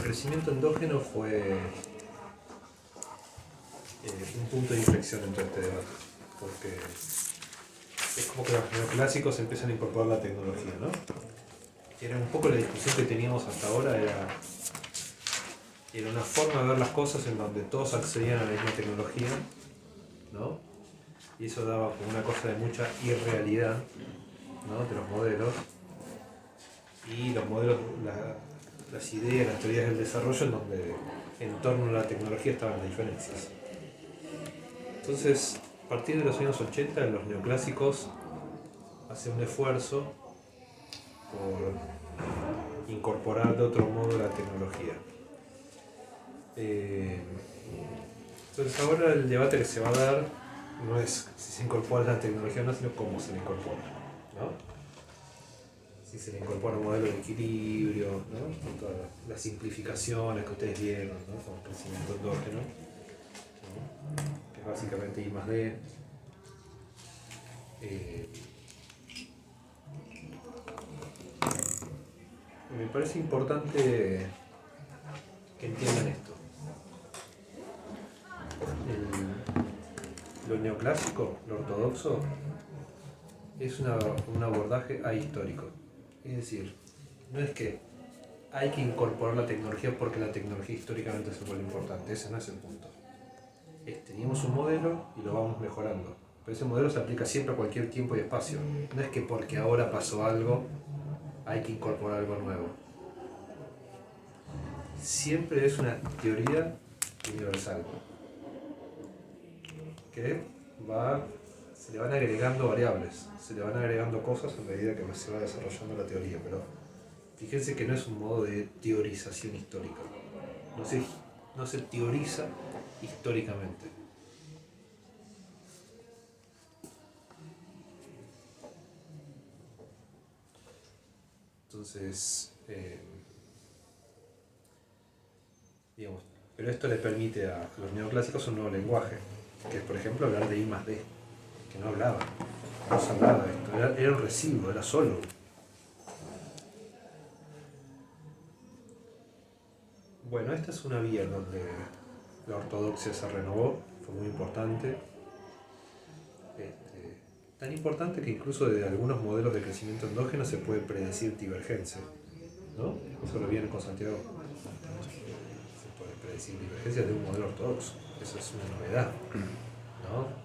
crecimiento endógeno fue un punto de inflexión en todo este debate, porque es como que los neoclásicos empiezan a incorporar la tecnología, ¿no? Era un poco la discusión que teníamos hasta ahora, era una forma de ver las cosas en donde todos accedían a la misma tecnología, ¿no? Y eso daba como una cosa de mucha irrealidad, ¿no?, de los modelos, y los modelos, las ideas, las teorías del desarrollo en donde en torno a la tecnología estaban las diferencias. Entonces, a partir de los años 80, los neoclásicos hacen un esfuerzo por incorporar de otro modo la tecnología. Entonces ahora el debate que se va a dar no es si se incorpora la tecnología o no, sino cómo se le incorpora, ¿no? Si se le incorpora un modelo de equilibrio, ¿no?, con todas las simplificaciones que ustedes vieron, ¿no?, con el crecimiento endógeno, ¿no?, que es básicamente I más D. Me parece importante que entiendan esto. Lo neoclásico, lo ortodoxo, es un abordaje ahistórico. Es decir, no es que hay que incorporar la tecnología porque la tecnología históricamente se vuelve importante, ese no es el punto. Teníamos un modelo y lo vamos mejorando, pero ese modelo se aplica siempre a cualquier tiempo y espacio. No es que porque ahora pasó algo hay que incorporar algo nuevo. Siempre es una teoría universal que se le van agregando variables, se le van agregando cosas a medida que se va desarrollando la teoría, pero fíjense que no es un modo de teorización histórica, no se teoriza históricamente. Entonces, digamos, pero esto le permite a los neoclásicos un nuevo lenguaje, que es, por ejemplo, hablar de I más D, que no hablaba, no se hablaba de esto, era un residuo, era solo. Bueno, esta es una vía en donde la ortodoxia se renovó, fue muy importante. Tan importante que incluso de algunos modelos de crecimiento endógeno se puede predecir divergencia, ¿no? Eso lo viene con Santiago. Se puede predecir divergencia de un modelo ortodoxo, eso es una novedad, ¿no?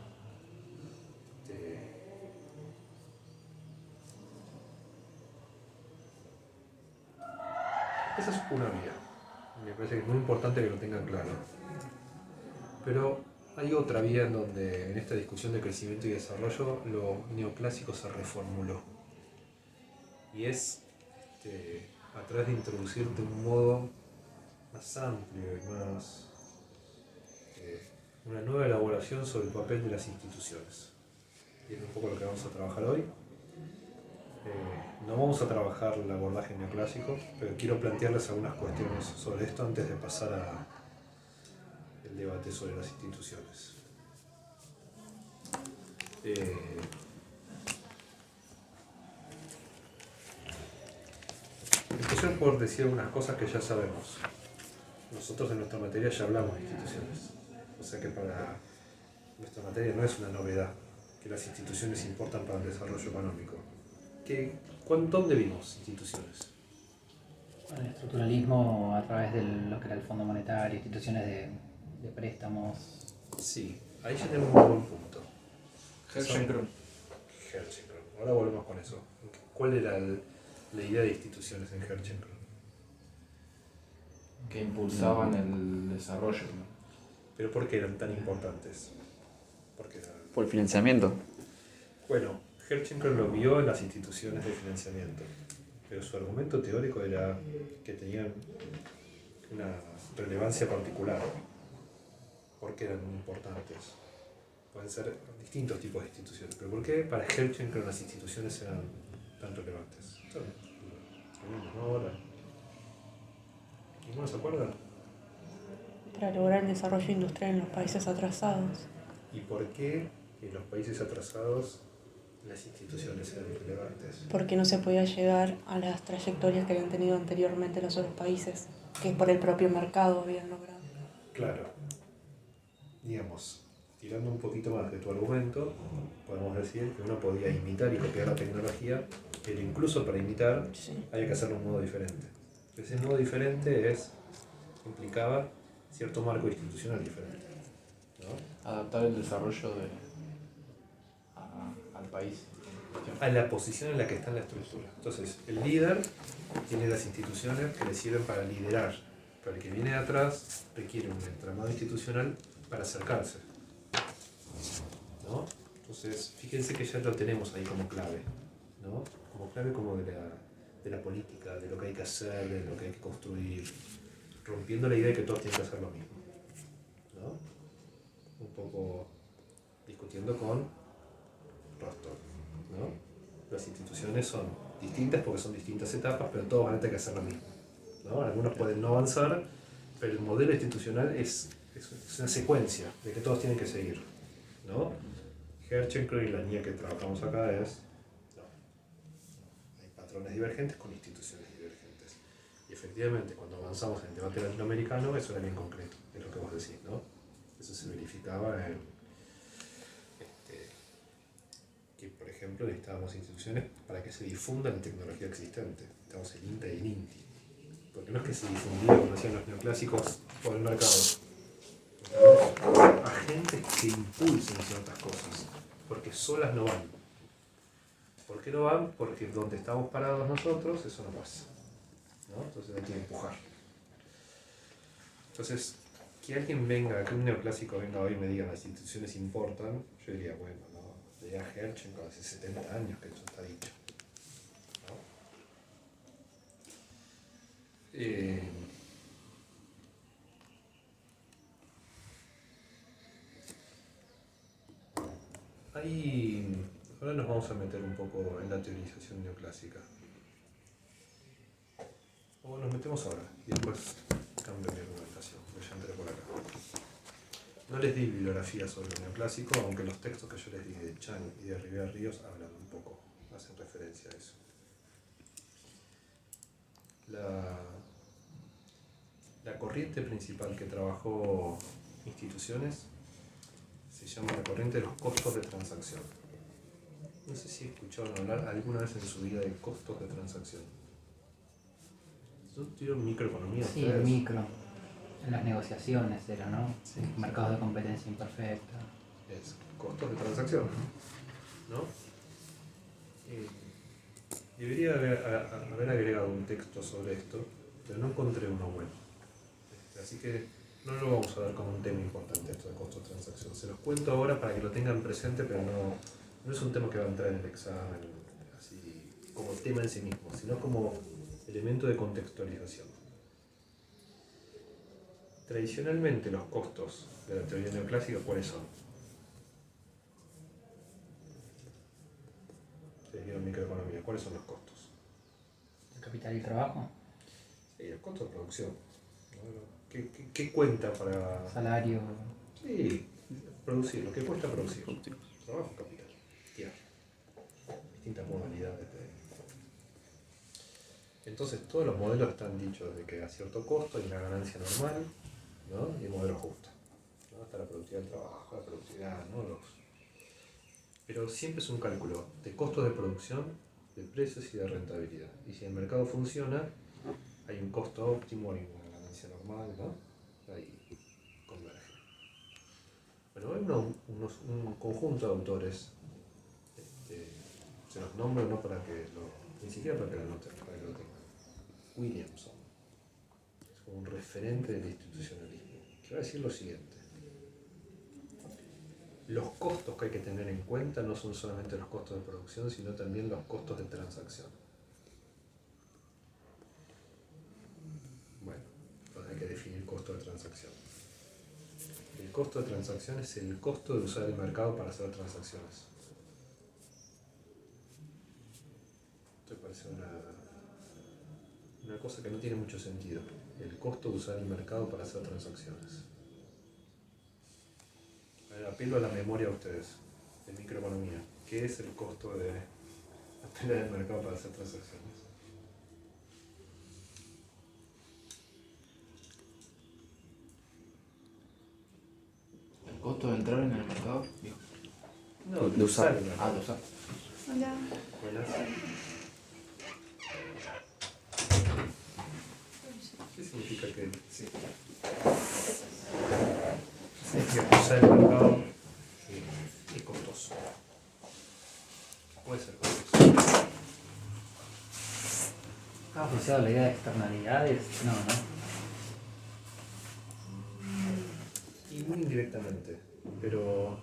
Esa es una vía. Me parece que es muy importante que lo tengan claro. Pero hay otra vía en donde en esta discusión de crecimiento y desarrollo lo neoclásico se reformuló. Y es a través de introducir de un modo más amplio y más una nueva elaboración sobre el papel de las instituciones. Y es un poco lo que vamos a trabajar hoy. No vamos a trabajar el abordaje neoclásico, pero quiero plantearles algunas cuestiones sobre esto antes de pasar al debate sobre las instituciones. Empecé por decir algunas cosas que ya sabemos. Nosotros en nuestra materia ya hablamos de instituciones, o sea que para nuestra materia no es una novedad que las instituciones importan para el desarrollo económico. ¿Dónde vimos instituciones? El estructuralismo a través de lo que era el Fondo Monetario, instituciones de préstamos. Sí, ahí ya tenemos un buen punto. Herrschenkrone. Ahora volvemos con eso. ¿Cuál era la idea de instituciones en Herrschenkrone? Que impulsaban el desarrollo, ¿no? ¿Pero por qué eran tan importantes? Por el financiamiento. Bueno, Herrschenkrone lo vio en las instituciones de financiamiento, pero su argumento teórico era que tenían una relevancia particular. ¿Por qué eran muy importantes? Pueden ser distintos tipos de instituciones, pero ¿por qué para Herrschenkrone las instituciones eran tan relevantes? Ahora. ¿Ninguno se acuerda? Para lograr el desarrollo industrial en los países atrasados. ¿Y por qué en los países atrasados las instituciones eran irrelevantes. Porque no se podía llegar a las trayectorias que habían tenido anteriormente los otros países, que por el propio mercado habían logrado. Claro, digamos, tirando un poquito más de tu argumento, podemos decir que uno podía imitar y copiar la tecnología, pero incluso para imitar Sí. había que hacerlo de un modo diferente. Ese modo diferente implicaba cierto marco institucional diferente, ¿no? Adaptar el desarrollo al país. A la posición en la que está en la estructura. Entonces, el líder tiene las instituciones que le sirven para liderar, pero el que viene de atrás requiere un entramado institucional para acercarse, ¿no? Entonces, fíjense que ya lo tenemos ahí como clave, ¿no? Como clave como de la política, de lo que hay que hacer, de lo que hay que construir, rompiendo la idea de que todos tienen que hacer lo mismo, ¿no? Un poco discutiendo con Rostov, ¿no? Las instituciones son distintas porque son distintas etapas, pero todos van a tener que hacer lo mismo, ¿no? Algunos pueden no avanzar, pero el modelo institucional es una secuencia de que todos tienen que seguir, ¿no? Herchenko y la línea que trabajamos acá es, no, hay patrones divergentes con instituciones divergentes. Y efectivamente, cuando avanzamos en el debate latinoamericano, eso era bien concreto, es lo que vos decís, ¿no? Eso se verificaba en que, por ejemplo, necesitábamos instituciones para que se difunda la tecnología existente. Necesitamos el INTA y el INTI. Porque no es que se difundía, como decían los neoclásicos, por el mercado. Necesitamos agentes que impulsen ciertas cosas, porque solas no van. ¿Por qué no van? Porque donde estamos parados nosotros, eso no pasa, ¿no? Entonces hay que empujar. Entonces, que alguien venga, que un neoclásico venga hoy y me diga las instituciones importan, yo diría, bueno, no. Leía Herchenko hace 70 años que eso está dicho, ¿no? Ahora nos vamos a meter un poco en la teorización neoclásica. O nos metemos ahora y después cambio mi argumentación, porque ya entré por acá. No les di bibliografía sobre el neoclásico, aunque los textos que yo les di de Chang y de Rivera Ríos hablan un poco, hacen referencia a eso. La corriente principal que trabajó instituciones se llama la corriente de los costos de transacción. No sé si escucharon hablar alguna vez en su vida de costos de transacción. ¿No tuvieron microeconomía? Sí, el micro. En las negociaciones era, ¿no? Sí. Mercados de competencia imperfecta. Es costos de transacción, ¿no? Debería haber agregado un texto sobre esto, pero no encontré uno bueno. Así que no lo vamos a dar como un tema importante esto de costos de transacción. Se los cuento ahora para que lo tengan presente, pero no es un tema que va a entrar en el examen así como tema en sí mismo, sino como elemento de contextualización. Tradicionalmente los costos de la teoría neoclásica, ¿cuáles son? Ustedes vieron microeconomía, ¿cuáles son los costos? El capital y el trabajo. Sí, los costos de producción. ¿Qué cuenta para...? Salario. Sí, producir, lo que cuesta producir. Trabajo, capital, tierra. Distintas modalidades de... Entonces todos los modelos están dichos de que a cierto costo hay una ganancia normal, ¿no? Y un modelo justo, ¿no? Hasta la productividad del trabajo, la productividad, ¿no? Pero siempre es un cálculo de costos de producción, de precios y de rentabilidad. Y si el mercado funciona, hay un costo óptimo, hay una ganancia normal, ¿no? Ahí converge. Bueno, hay un conjunto de autores, se los nombro no para que ni siquiera para que lo noten, para que lo tengan. Williamson es como un referente del institucionalismo, que va a decir lo siguiente: los costos que hay que tener en cuenta no son solamente los costos de producción, sino también los costos de transacción. Bueno, entonces hay que definir costo de transacción. El costo de transacción es el costo de usar el mercado para hacer transacciones. Esto parece una cosa que no tiene mucho sentido. El costo de usar el mercado para hacer transacciones. A ver, apelo a la memoria a ustedes. de microeconomía. ¿Qué es el costo de la pelea del mercado para hacer transacciones? ¿El costo de entrar en el mercado? Dijo. No, De usar. el mercado. Ah, de usar. Hola. Buenas. ¿Qué significa que sí? Significa que usar el mercado es costoso. Puede ser costoso. ¿Has asociado la idea de externalidades? No, ¿no? Y muy indirectamente. Pero.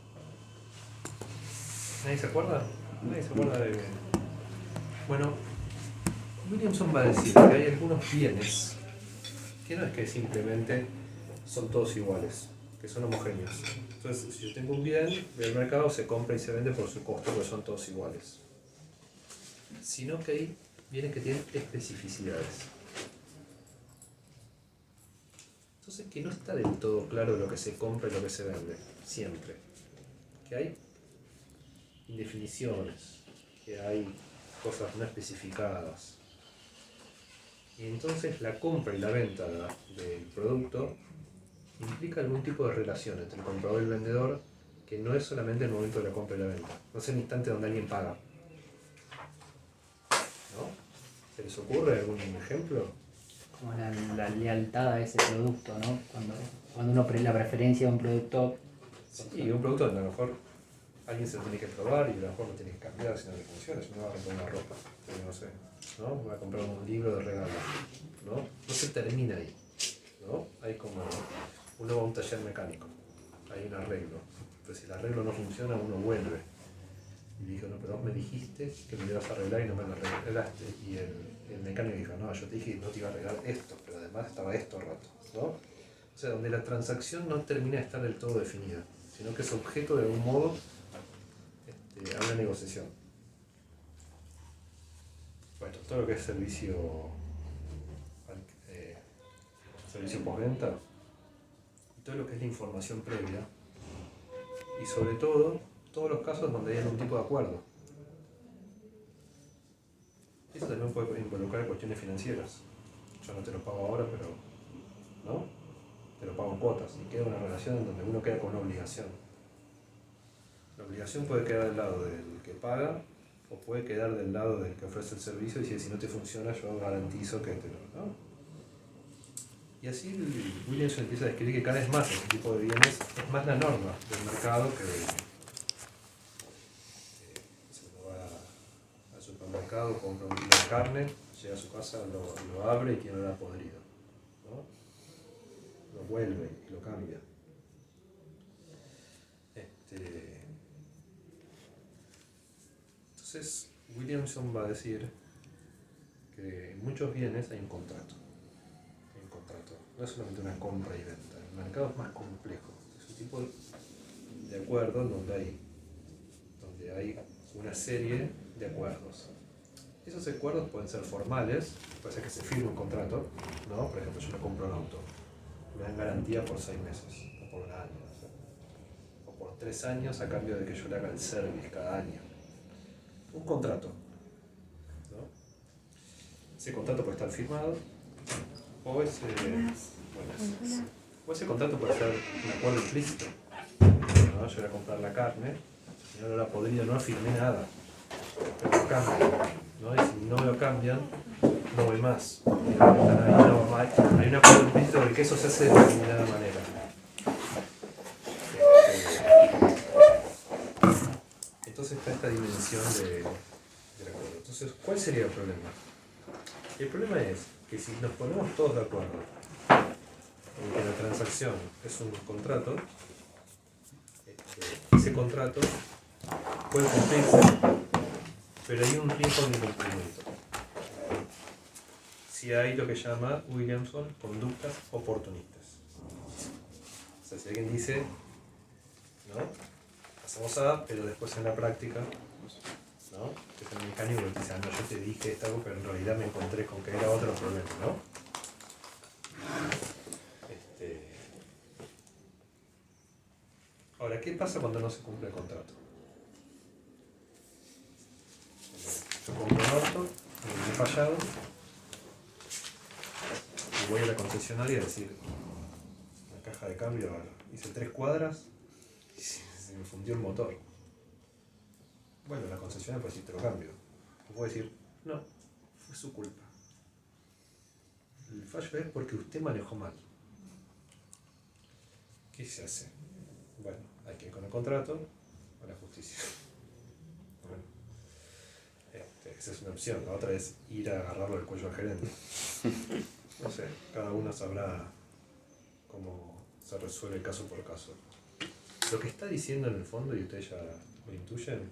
¿Nadie se acuerda? Nadie se acuerda de. Bueno, Williamson va a decir que hay algunos bienes que no es que simplemente son todos iguales, que son homogéneos. Entonces, si yo tengo un bien, el mercado se compra y se vende por su costo, porque son todos iguales. Sino que hay bienes que tienen especificidades. Entonces, que no está del todo claro lo que se compra y lo que se vende, siempre. Que hay indefiniciones, que hay cosas no especificadas. Y entonces la compra y la venta del producto implica algún tipo de relación entre el comprador y el vendedor, que no es solamente el momento de la compra y la venta, no es el instante donde alguien paga. ¿No? ¿Se les ocurre algún ejemplo? Como la lealtad a ese producto, ¿no? Cuando uno la preferencia de un producto. Sí, un producto donde a lo mejor alguien se lo tiene que probar y a lo mejor lo tiene que cambiar si no le funciona, si no va a comprar una ropa, yo no sé, ¿no? Voy a comprar un libro de regalo, ¿no? No se termina ahí, ¿no? Hay como, uno va a un taller mecánico, hay un arreglo, pero si el arreglo no funciona uno vuelve y dijo, no, pero vos me dijiste que me lo ibas a arreglar y no me lo arreglaste, y el mecánico dijo, no, yo te dije que no te iba a arreglar esto, pero además estaba esto roto, ¿no? O sea, donde la transacción no termina de estar del todo definida, sino que es objeto de algún modo a una negociación. Bueno, todo lo que es servicio postventa y todo lo que es la información previa y sobre todo todos los casos donde hay algún tipo de acuerdo. Eso también puede involucrar cuestiones financieras. Yo no te lo pago ahora, pero ¿no? Te lo pago en cuotas y queda una relación en donde uno queda con una obligación. La obligación puede quedar del lado del que paga o puede quedar del lado del que ofrece el servicio y decir, si no te funciona yo garantizo que te lo... ¿no? Y así Williamson empieza a describir que cada vez más este tipo de bienes es más la norma del mercado que se uno va al supermercado, compra un kilo de carne, llega a su casa, lo abre y tiene olor a podrido, ¿no? Lo vuelve y lo cambia. Entonces Williamson va a decir que en muchos bienes hay un contrato. Hay un contrato. No es solamente una compra y venta. El mercado es más complejo. Es un tipo de acuerdo donde hay una serie de acuerdos. Esos acuerdos pueden ser formales, puede ser que se firme un contrato, ¿no? Por ejemplo, yo me compro un auto, me dan garantía por 6 meses, o por un año, ¿no? O por 3 años a cambio de que yo le haga el service cada año. Un contrato, ¿no? Ese contrato puede estar firmado, o ese contrato puede ser un acuerdo implícito, ¿no? Yo voy a comprar la carne, si no la podrida, no firmé nada, pero lo cambian, ¿no? Y si no me lo cambian, no voy más. Hay un acuerdo implícito de que eso se hace de determinada manera. Entonces está esta dimensión del acuerdo. Entonces, ¿cuál sería el problema? El problema es que si nos ponemos todos de acuerdo en que la transacción es un contrato, ese contrato puede cumplirse, pero hay un riesgo de incumplimiento. Si hay lo que llama Williamson conductas oportunistas. O sea, si alguien dice, ¿no? Hacemos A, pero después en la práctica, ¿no? Que es el mecánico que dice, no, yo te dije esto, pero en realidad me encontré con que era otro problema, ¿no? Ahora, ¿qué pasa cuando no se cumple el contrato? Yo compro un auto, me he fallado, y voy a la concesionaria a decir, la caja de cambio, hice 3 cuadras y se me fundió el motor. Bueno, la concesionaria puede decir, te lo cambio. O puede decir, no, fue su culpa. El fallo es porque usted manejó mal. ¿Qué se hace? Bueno, hay que ir con el contrato a la justicia. Bueno, esa es una opción. La otra es ir a agarrarlo del cuello al gerente. No sé, cada uno sabrá cómo se resuelve caso por caso. Lo que está diciendo en el fondo, y ustedes ya lo intuyen,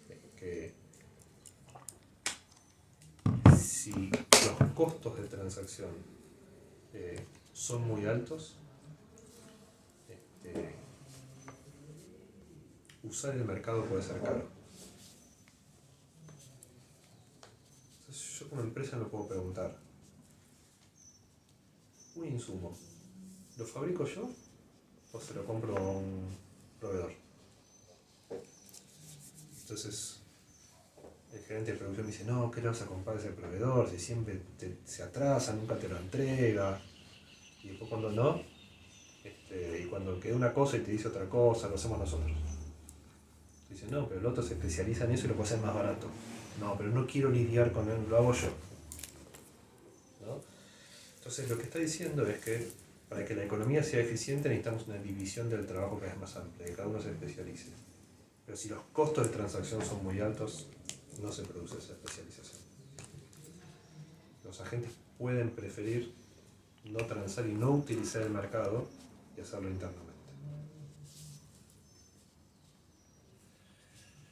es que si los costos de transacción son muy altos, usar el mercado puede ser caro. Entonces, yo como empresa no puedo preguntar, un insumo, ¿lo fabrico yo o se lo compro a un proveedor? Entonces el gerente de producción me dice, no, ¿qué le vas a comprar a ese proveedor? Si siempre se atrasa, nunca te lo entrega. Y después cuando no, y cuando queda una cosa y te dice otra cosa, lo hacemos nosotros. Dice, no, pero el otro se especializa en eso y lo puede hacer más barato. No, pero no quiero lidiar con él, lo hago yo. ¿No? Entonces lo que está diciendo es que para que la economía sea eficiente necesitamos una división del trabajo cada vez más amplia, que cada uno se especialice. Pero si los costos de transacción son muy altos, no se produce esa especialización. Los agentes pueden preferir no transar y no utilizar el mercado y hacerlo internamente.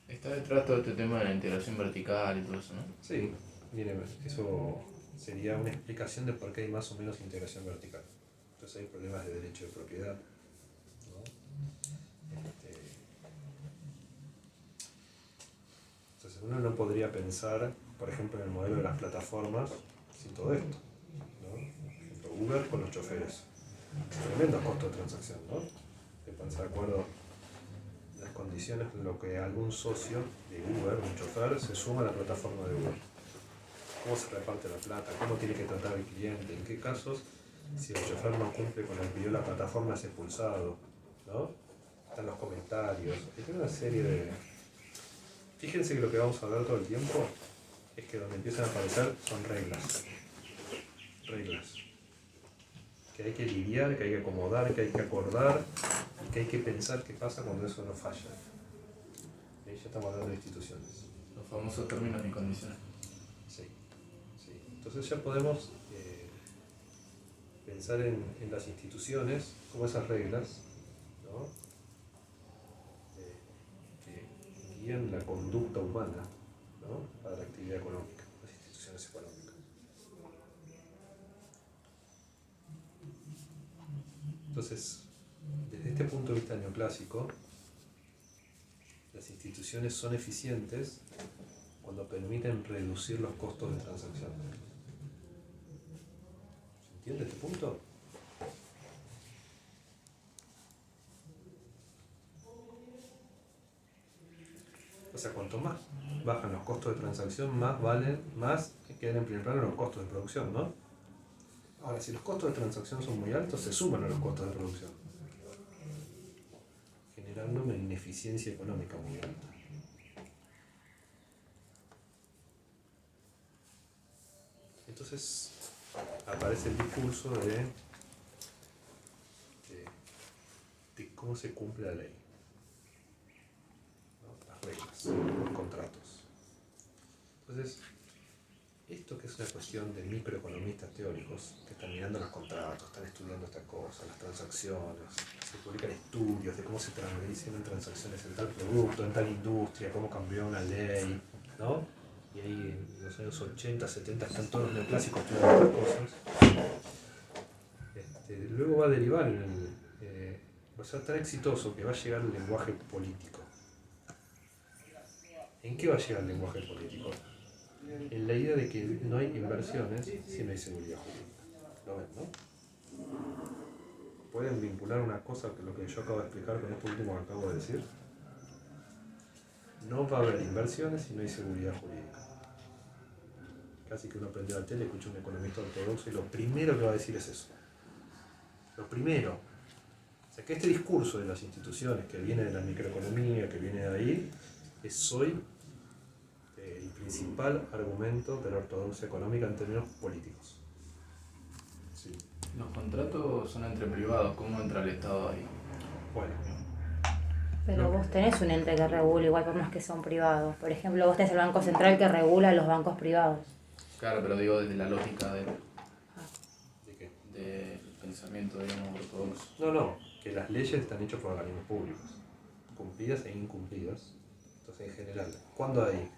Está detrás todo este tema de la integración vertical y todo eso, ¿no? Sí, miren, eso sería una explicación de por qué hay más o menos integración vertical. Entonces hay problemas de derecho de propiedad, ¿no? Entonces uno no podría pensar, por ejemplo, en el modelo de las plataformas sin todo esto, ¿no? Por ejemplo, Uber con los choferes. Tremendos costos de transacción, ¿no? De ponerse de acuerdo las condiciones en lo que algún socio de Uber, un chofer, se suma a la plataforma de Uber. Cómo se reparte la plata, cómo tiene que tratar al cliente, en qué casos, si el chofer no cumple con el que pidió la plataforma, es expulsado, ¿no? Están los comentarios, hay una serie de... Fíjense que lo que vamos a ver todo el tiempo es que donde empiezan a aparecer son reglas. Reglas. Que hay que lidiar, que hay que acomodar, que hay que acordar y que hay que pensar qué pasa cuando eso no falla. Ahí ya estamos hablando de instituciones. Los famosos términos y condiciones. Sí, sí. Entonces ya podemos pensar en las instituciones como esas reglas, ¿no? Que guían la conducta humana, ¿no? Para la actividad económica, las instituciones económicas. Entonces, desde este punto de vista neoclásico, las instituciones son eficientes cuando permiten reducir los costos de transacción. ¿Se entiende este punto? O sea, cuanto más bajan los costos de transacción, más quedan en primer plano los costos de producción, ¿no? Ahora, si los costos de transacción son muy altos, se suman a los costos de producción, generando una ineficiencia económica muy alta. Entonces aparece el discurso de cómo se cumple la ley, ¿no? Las reglas, los contratos. Entonces, esto que es una cuestión de microeconomistas teóricos que están mirando los contratos, están estudiando estas cosas, las transacciones, se publican estudios de cómo se hicieron transacciones en tal producto, en tal industria, cómo cambió una ley, ¿no? Y ahí en los años 80, 70 están todos los neoclásicos estudiando estas cosas. Luego va a derivar va a ser tan exitoso que va a llegar el lenguaje político. ¿En qué va a llegar el lenguaje político? En la idea de que no hay inversiones si no hay seguridad jurídica. ¿Lo ven, no? ¿Pueden vincular una cosa que lo que yo acabo de explicar con esto último que acabo de decir? No va a haber inversiones si no hay seguridad jurídica. casi que uno prende la tele, escucha a un economista ortodoxo y lo primero que va a decir es eso. Lo primero. O sea, que este discurso de las instituciones, que viene de la microeconomía, que viene de ahí, es hoy el principal argumento de la ortodoxia económica en términos políticos. Sí. Los contratos son entre privados, ¿cómo entra el Estado ahí? Bueno, Pero vos tenés un ente que regula, igual por más que son privados. Por ejemplo, vos tenés el Banco Central que regula a los bancos privados. Claro, pero digo desde la lógica ¿de qué? del pensamiento, digamos, ortodoxo. No, que las leyes están hechas por organismos públicos, cumplidas e incumplidas. Entonces, en general, ¿cuándo hay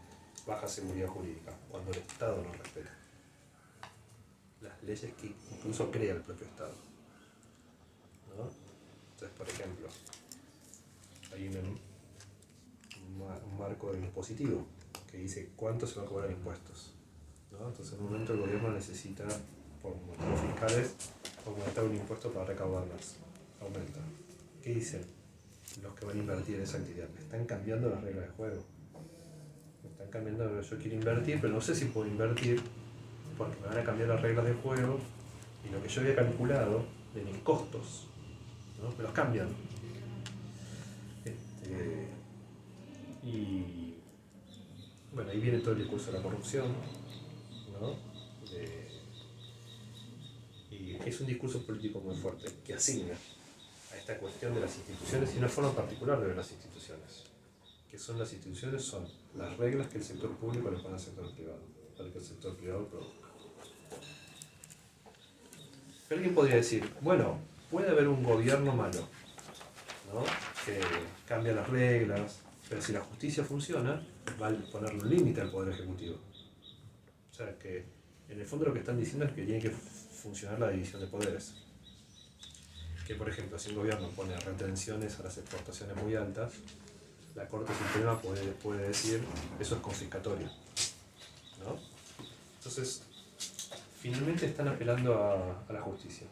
baja seguridad jurídica? Cuando el Estado no respeta las leyes que incluso crea el propio Estado, ¿no? Entonces, por ejemplo, hay un marco impositivo que dice cuánto se va a cobrar impuestos, ¿no? Entonces, en un momento el gobierno necesita, por motivos fiscales, aumentar un impuesto para recaudar más. Aumenta. ¿Qué dicen los que van a invertir en esa actividad? Me están cambiando las reglas de juego. Me están cambiando, yo quiero invertir, pero no sé si puedo invertir porque me van a cambiar las reglas de juego y lo que yo había calculado de mis costos, ¿no? Me los cambian. Y bueno, ahí viene todo el discurso de la corrupción, ¿no? Y es un discurso político muy fuerte que asigna a esta cuestión de las instituciones y una forma particular de ver las instituciones. ¿Qué son las instituciones? Son las reglas que el sector público le pone al sector privado, para que el sector privado produzca. Pero alguien podría decir, bueno, puede haber un gobierno malo, ¿no? Que cambia las reglas, pero si la justicia funciona, va a ponerle un límite al Poder Ejecutivo. O sea que, en el fondo lo que están diciendo es que tiene que funcionar la división de poderes. Que, por ejemplo, si un gobierno pone retenciones a las exportaciones muy altas, la Corte Suprema puede decir, eso es confiscatorio, ¿no? Entonces, finalmente están apelando a la justicia,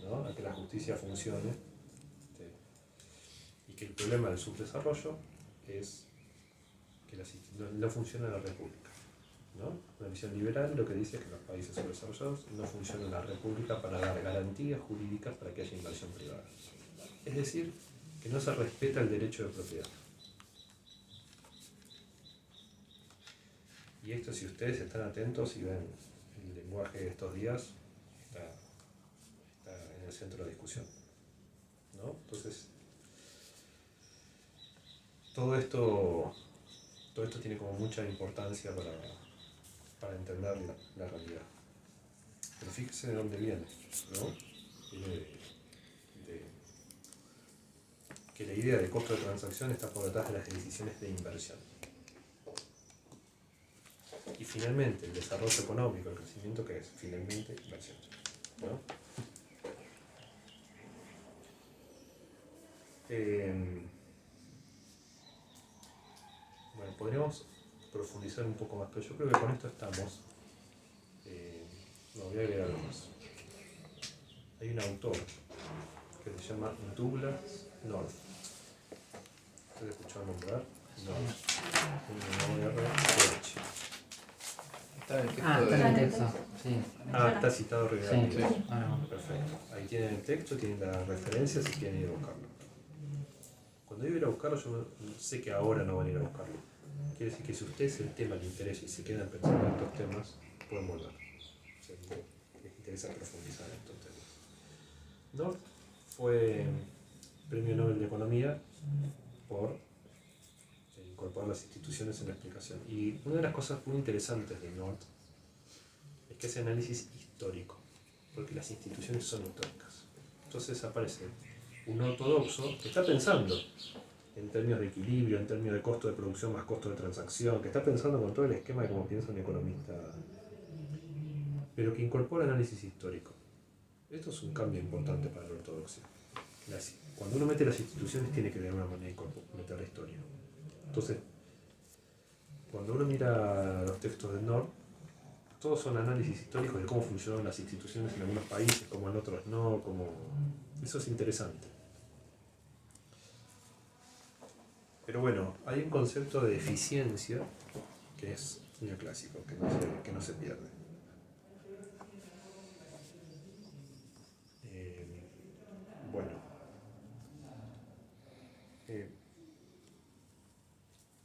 ¿no? A que la justicia funcione. Y que el problema del subdesarrollo es que no funciona la república, ¿no? Una visión liberal lo que dice es que los países subdesarrollados no funciona la república para dar garantías jurídicas para que haya inversión privada. Es decir, que no se respeta el derecho de propiedad. Y esto, si ustedes están atentos y ven el lenguaje de estos días, está en el centro de la discusión, ¿no? Entonces, todo esto tiene como mucha importancia para entender la realidad. Pero fíjense de dónde viene, ¿no? Viene de que la idea de costo de transacción está por detrás de las decisiones de inversión. Y finalmente, el desarrollo económico, el crecimiento, ¿qué es? Finalmente, inversión, ¿no? Bueno, podríamos profundizar un poco más, pero yo creo que con esto estamos. No, voy a agregar algo más. Hay un autor que se llama Douglas North. ¿Ustedes escucharon nombrar? No. Está en el texto Está en el texto, sí. Está citado regularmente. Sí. Perfecto. Ahí tienen el texto, tienen las referencias si quieren ir a buscarlo. Cuando yo ir a buscarlo, yo sé que ahora no van a ir a buscarlo. Quiere decir que si a ustedes el tema les interesa y se quedan pensando en estos temas, pueden volver. O sea, les interesa profundizar en estos temas. North fue Premio Nobel de Economía por incorporar las instituciones en la explicación. Y una de las cosas muy interesantes de North es que hace análisis histórico, porque las instituciones son históricas. Entonces aparece un ortodoxo que está pensando en términos de equilibrio, en términos de costo de producción más costo de transacción, que está pensando con todo el esquema de cómo piensa un economista, pero que incorpora análisis histórico. Esto es un cambio importante para la ortodoxia. Cuando uno mete las instituciones, tiene que de alguna manera meter la historia. Entonces, cuando uno mira los textos de North, todos son análisis históricos de cómo funcionaron las instituciones en algunos países, como en otros no, eso es interesante. Pero bueno, hay un concepto de eficiencia que es neoclásico, que no se pierde. Bueno,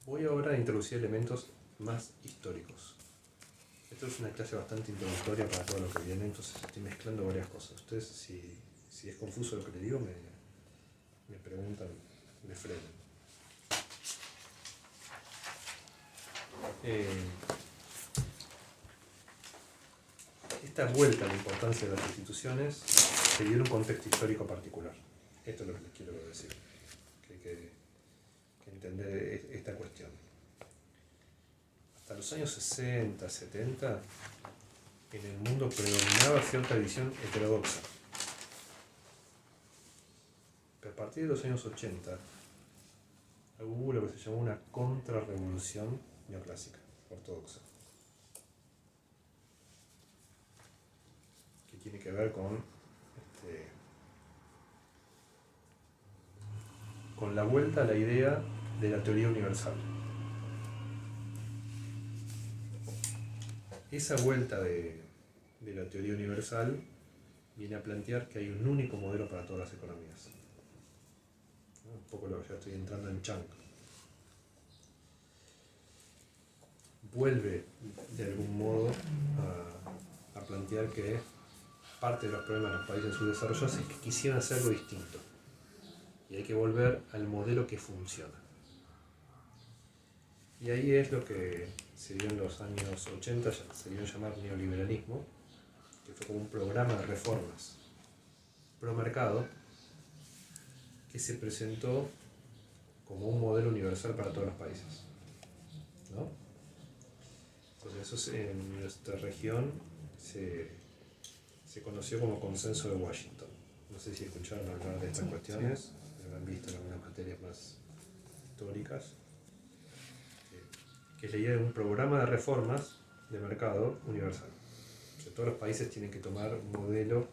voy ahora a introducir elementos más históricos. Esto es una clase bastante introductoria para todo lo que viene, entonces estoy mezclando varias cosas. Ustedes, si es confuso lo que les digo, me preguntan, me frenan. Esta vuelta a la importancia de las instituciones se dio en un contexto histórico particular. Esto es lo que les quiero decir. Que hay que entender esta cuestión. Hasta los años 60, 70, en el mundo predominaba cierta visión heterodoxa. Pero a partir de los años 80, hubo lo que se llamó una contrarrevolución neoclásica, ortodoxa. Que tiene que ver con la vuelta a la idea de la teoría universal. Esa vuelta de la teoría universal viene a plantear que hay un único modelo para todas las economías. Un poco lo que ya estoy entrando en Chang. Vuelve de algún modo a plantear que parte de los problemas de los países subdesarrollados es que quisieran hacer algo distinto. Y hay que volver al modelo que funciona. Y ahí es lo que se dio en los años 80, se dio a llamar neoliberalismo, que fue como un programa de reformas pro mercado que se presentó como un modelo universal para todos los países, ¿no? Entonces eso en nuestra región se conoció como Consenso de Washington. No sé si escucharon hablar de estas cuestiones, lo han visto en algunas materias más históricas, que es la idea de un programa de reformas de mercado universal. O sea, todos los países tienen que tomar un modelo.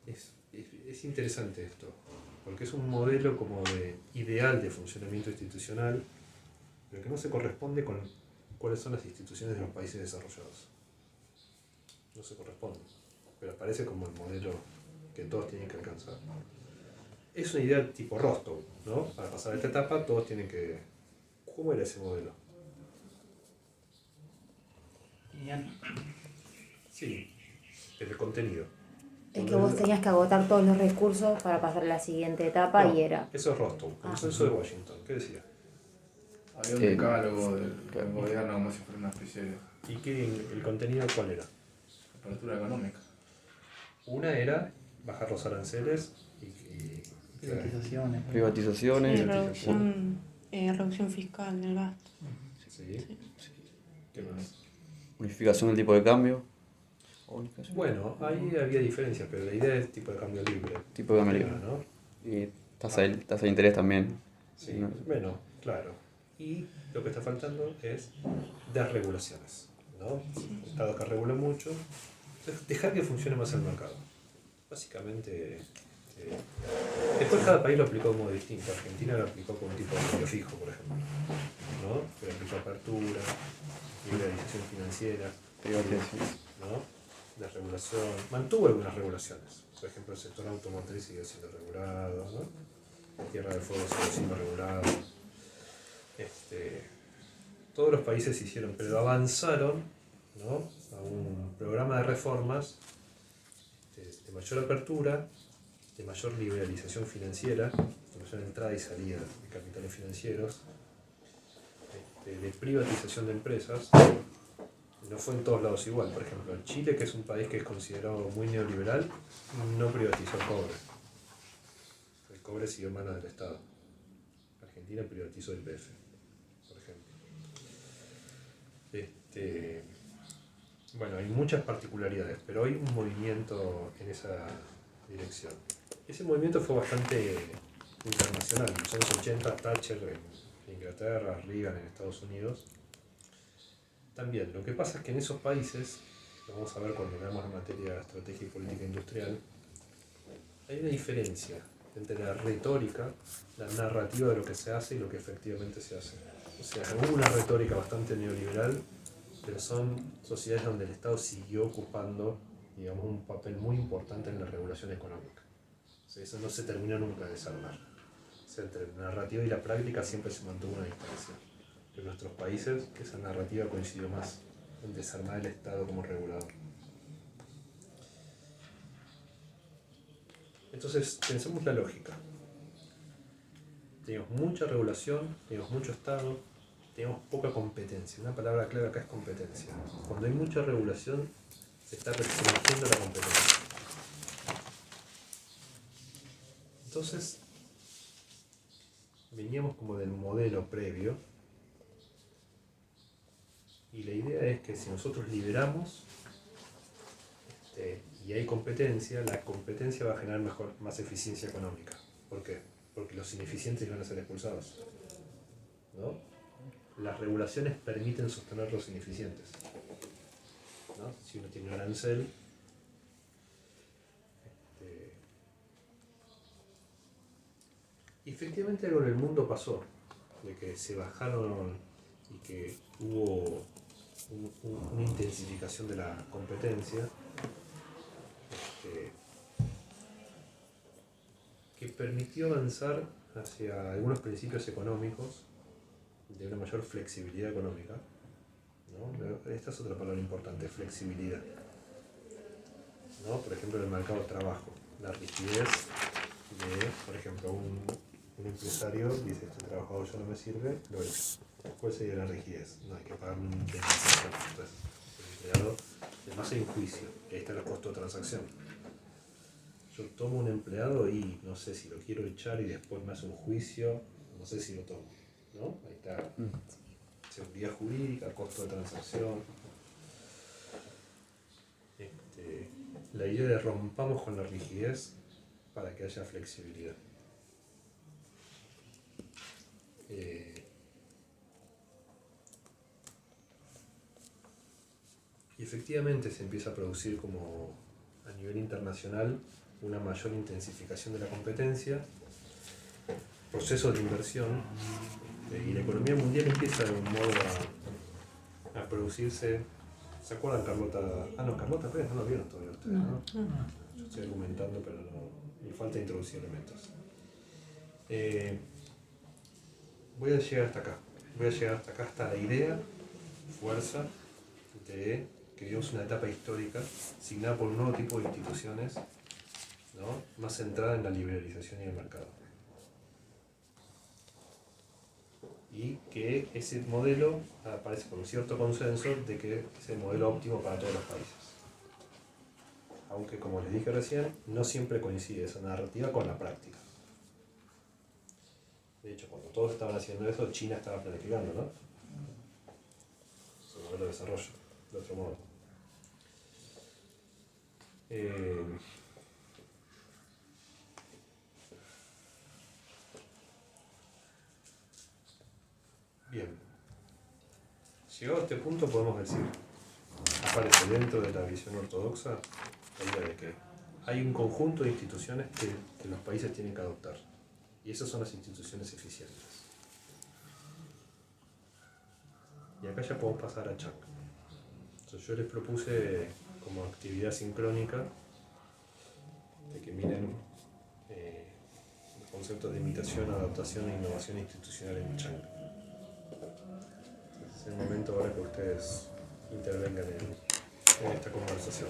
Es interesante esto, porque es un modelo como de ideal de funcionamiento institucional, pero que no se corresponde con cuáles son las instituciones de los países desarrollados. No se corresponde, pero aparece como el modelo que todos tienen que alcanzar. Es una idea tipo Rostow, ¿no? Para pasar esta etapa todos tienen que... ¿Cómo era ese modelo? Sí, el contenido. Es que vos tenías que agotar todos los recursos para pasar a la siguiente etapa No, y era... Eso es Rostow, el Consenso de Washington. ¿Qué decía? Había un decálogo del gobierno como si fuera una especie de ¿Y el contenido cuál era? apertura económica. Una era bajar los aranceles y Privatizaciones. Privatizaciones. Y reducción fiscal del gasto. Sí. ¿Qué más? Unificación del tipo de cambio. Bueno, ahí había diferencias, pero la idea es tipo de cambio libre. Tipo de cambio libre. ¿No? Y tasa de interés también. Sí, ¿No? bueno, claro. Y lo que está faltando es desregulaciones, ¿no? Estados que regulan mucho. Entonces, dejar que funcione más el mercado. Básicamente, después cada país lo aplicó de modo distinto. Argentina lo aplicó con un tipo de cambio fijo, por ejemplo, ¿no? Pero aplicó apertura, liberalización financiera, Privatización. ¿no? Desregulación. Mantuvo algunas regulaciones. Por ejemplo, el sector automotriz sigue siendo regulado, ¿no? La Tierra del Fuego sigue siendo regulado. Todos los países hicieron, pero avanzaron, ¿no? A un programa de reformas de mayor apertura, de mayor liberalización financiera, de mayor entrada y salida de capitales financieros, de privatización de empresas. No fue en todos lados igual. Por ejemplo, en Chile, que es un país que es considerado muy neoliberal, no privatizó el cobre. El cobre siguió en manos del Estado. Argentina privatizó el YPF, por ejemplo. Bueno, hay muchas particularidades, pero hay un movimiento en esa dirección. Ese movimiento fue bastante internacional. En los años 80, Thatcher en Inglaterra, Reagan en Estados Unidos. También, lo que pasa es que en esos países, lo vamos a ver cuando veamos la materia de estrategia y política industrial, hay una diferencia entre la retórica, la narrativa de lo que se hace y lo que efectivamente se hace. O sea, hubo una retórica bastante neoliberal pero son sociedades donde el Estado siguió ocupando, digamos, un papel muy importante en la regulación económica. O sea, eso no se terminó nunca de desarmar. O sea, entre la narrativa y la práctica siempre se mantuvo una distancia. En nuestros países esa narrativa coincidió más en desarmar el Estado como regulador. Entonces, pensemos la lógica. Tenemos mucha regulación, tenemos mucho Estado, tenemos poca competencia. Una palabra clave acá es competencia. Cuando hay mucha regulación, se está restringiendo la competencia. Entonces, veníamos como del modelo previo, y la idea es que si nosotros liberamos y hay competencia, la competencia va a generar más eficiencia económica. ¿Por qué? Porque los ineficientes van a ser expulsados, ¿no? Las regulaciones permiten sostener los ineficientes, ¿no? Si uno tiene un arancel, y efectivamente algo en el mundo pasó, de que se bajaron y que hubo una intensificación de la competencia, que permitió avanzar hacia algunos principios económicos de una mayor flexibilidad económica, ¿no? Esta es otra palabra importante, flexibilidad, ¿no? Por ejemplo, en el mercado de trabajo, la rigidez de, por ejemplo, un empresario dice, este trabajador ya no me sirve, lo echo. ¿Cuál sería la rigidez? No hay que pagar un indemnización. Entonces, el empleado, además hay un juicio, y ahí están los costos de transacción. Yo tomo un empleado y no sé si lo quiero echar y después me hace un juicio, no sé si lo tomo, ¿no? Ahí está seguridad jurídica, costo de transacción. La idea de rompamos con la rigidez para que haya flexibilidad. Y efectivamente se empieza a producir como a nivel internacional una mayor intensificación de la competencia, procesos de inversión, y la economía mundial empieza de un modo a producirse. ¿Se acuerdan Carlota? Carlota Pérez no lo vieron todavía ustedes, ¿no? Yo estoy argumentando, pero no, me falta introducir elementos. Voy a llegar hasta acá. Hasta la idea, fuerza, de que vivimos una etapa histórica signada por un nuevo tipo de instituciones, ¿no? Más centrada en la liberalización y el mercado. Y que ese modelo aparece con un cierto consenso de que es el modelo óptimo para todos los países. Aunque, como les dije recién, no siempre coincide esa narrativa con la práctica. De hecho, cuando todos estaban haciendo eso, China estaba planificando, ¿no? Su modelo de desarrollo, de otro modo. Bien. Llegado a este punto podemos decir, aparece dentro de la visión ortodoxa la idea de que hay un conjunto de instituciones que los países tienen que adoptar. Y esas son las instituciones eficientes. Y acá ya podemos pasar a Chang. Entonces yo les propuse como actividad sincrónica de que miren los conceptos de imitación, adaptación e innovación institucional en Chang. Es el momento ahora que ustedes intervengan en esta conversación.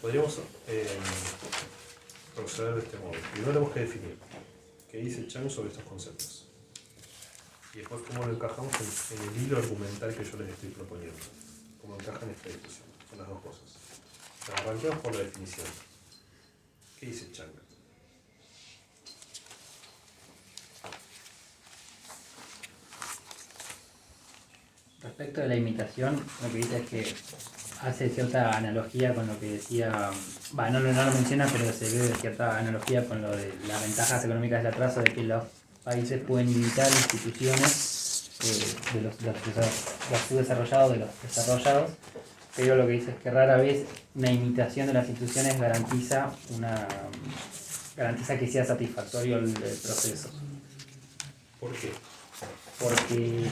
Podríamos proceder de este modo. Primero tenemos que definir qué dice Chang sobre estos conceptos. Y después cómo lo encajamos en el hilo argumental que yo les estoy proponiendo. Cómo encaja en esta discusión. Son las dos cosas. Arranquemos por la definición. ¿Qué dice Chang? Respecto de la imitación, lo que dice es que hace cierta analogía con lo que decía, no lo menciona, pero se ve cierta analogía con lo de las ventajas económicas del atraso, de que los países pueden imitar instituciones de los subdesarrollados, de los desarrollados, pero lo que dice es que rara vez una imitación de las instituciones garantiza que sea satisfactorio el proceso. ¿Por qué? porque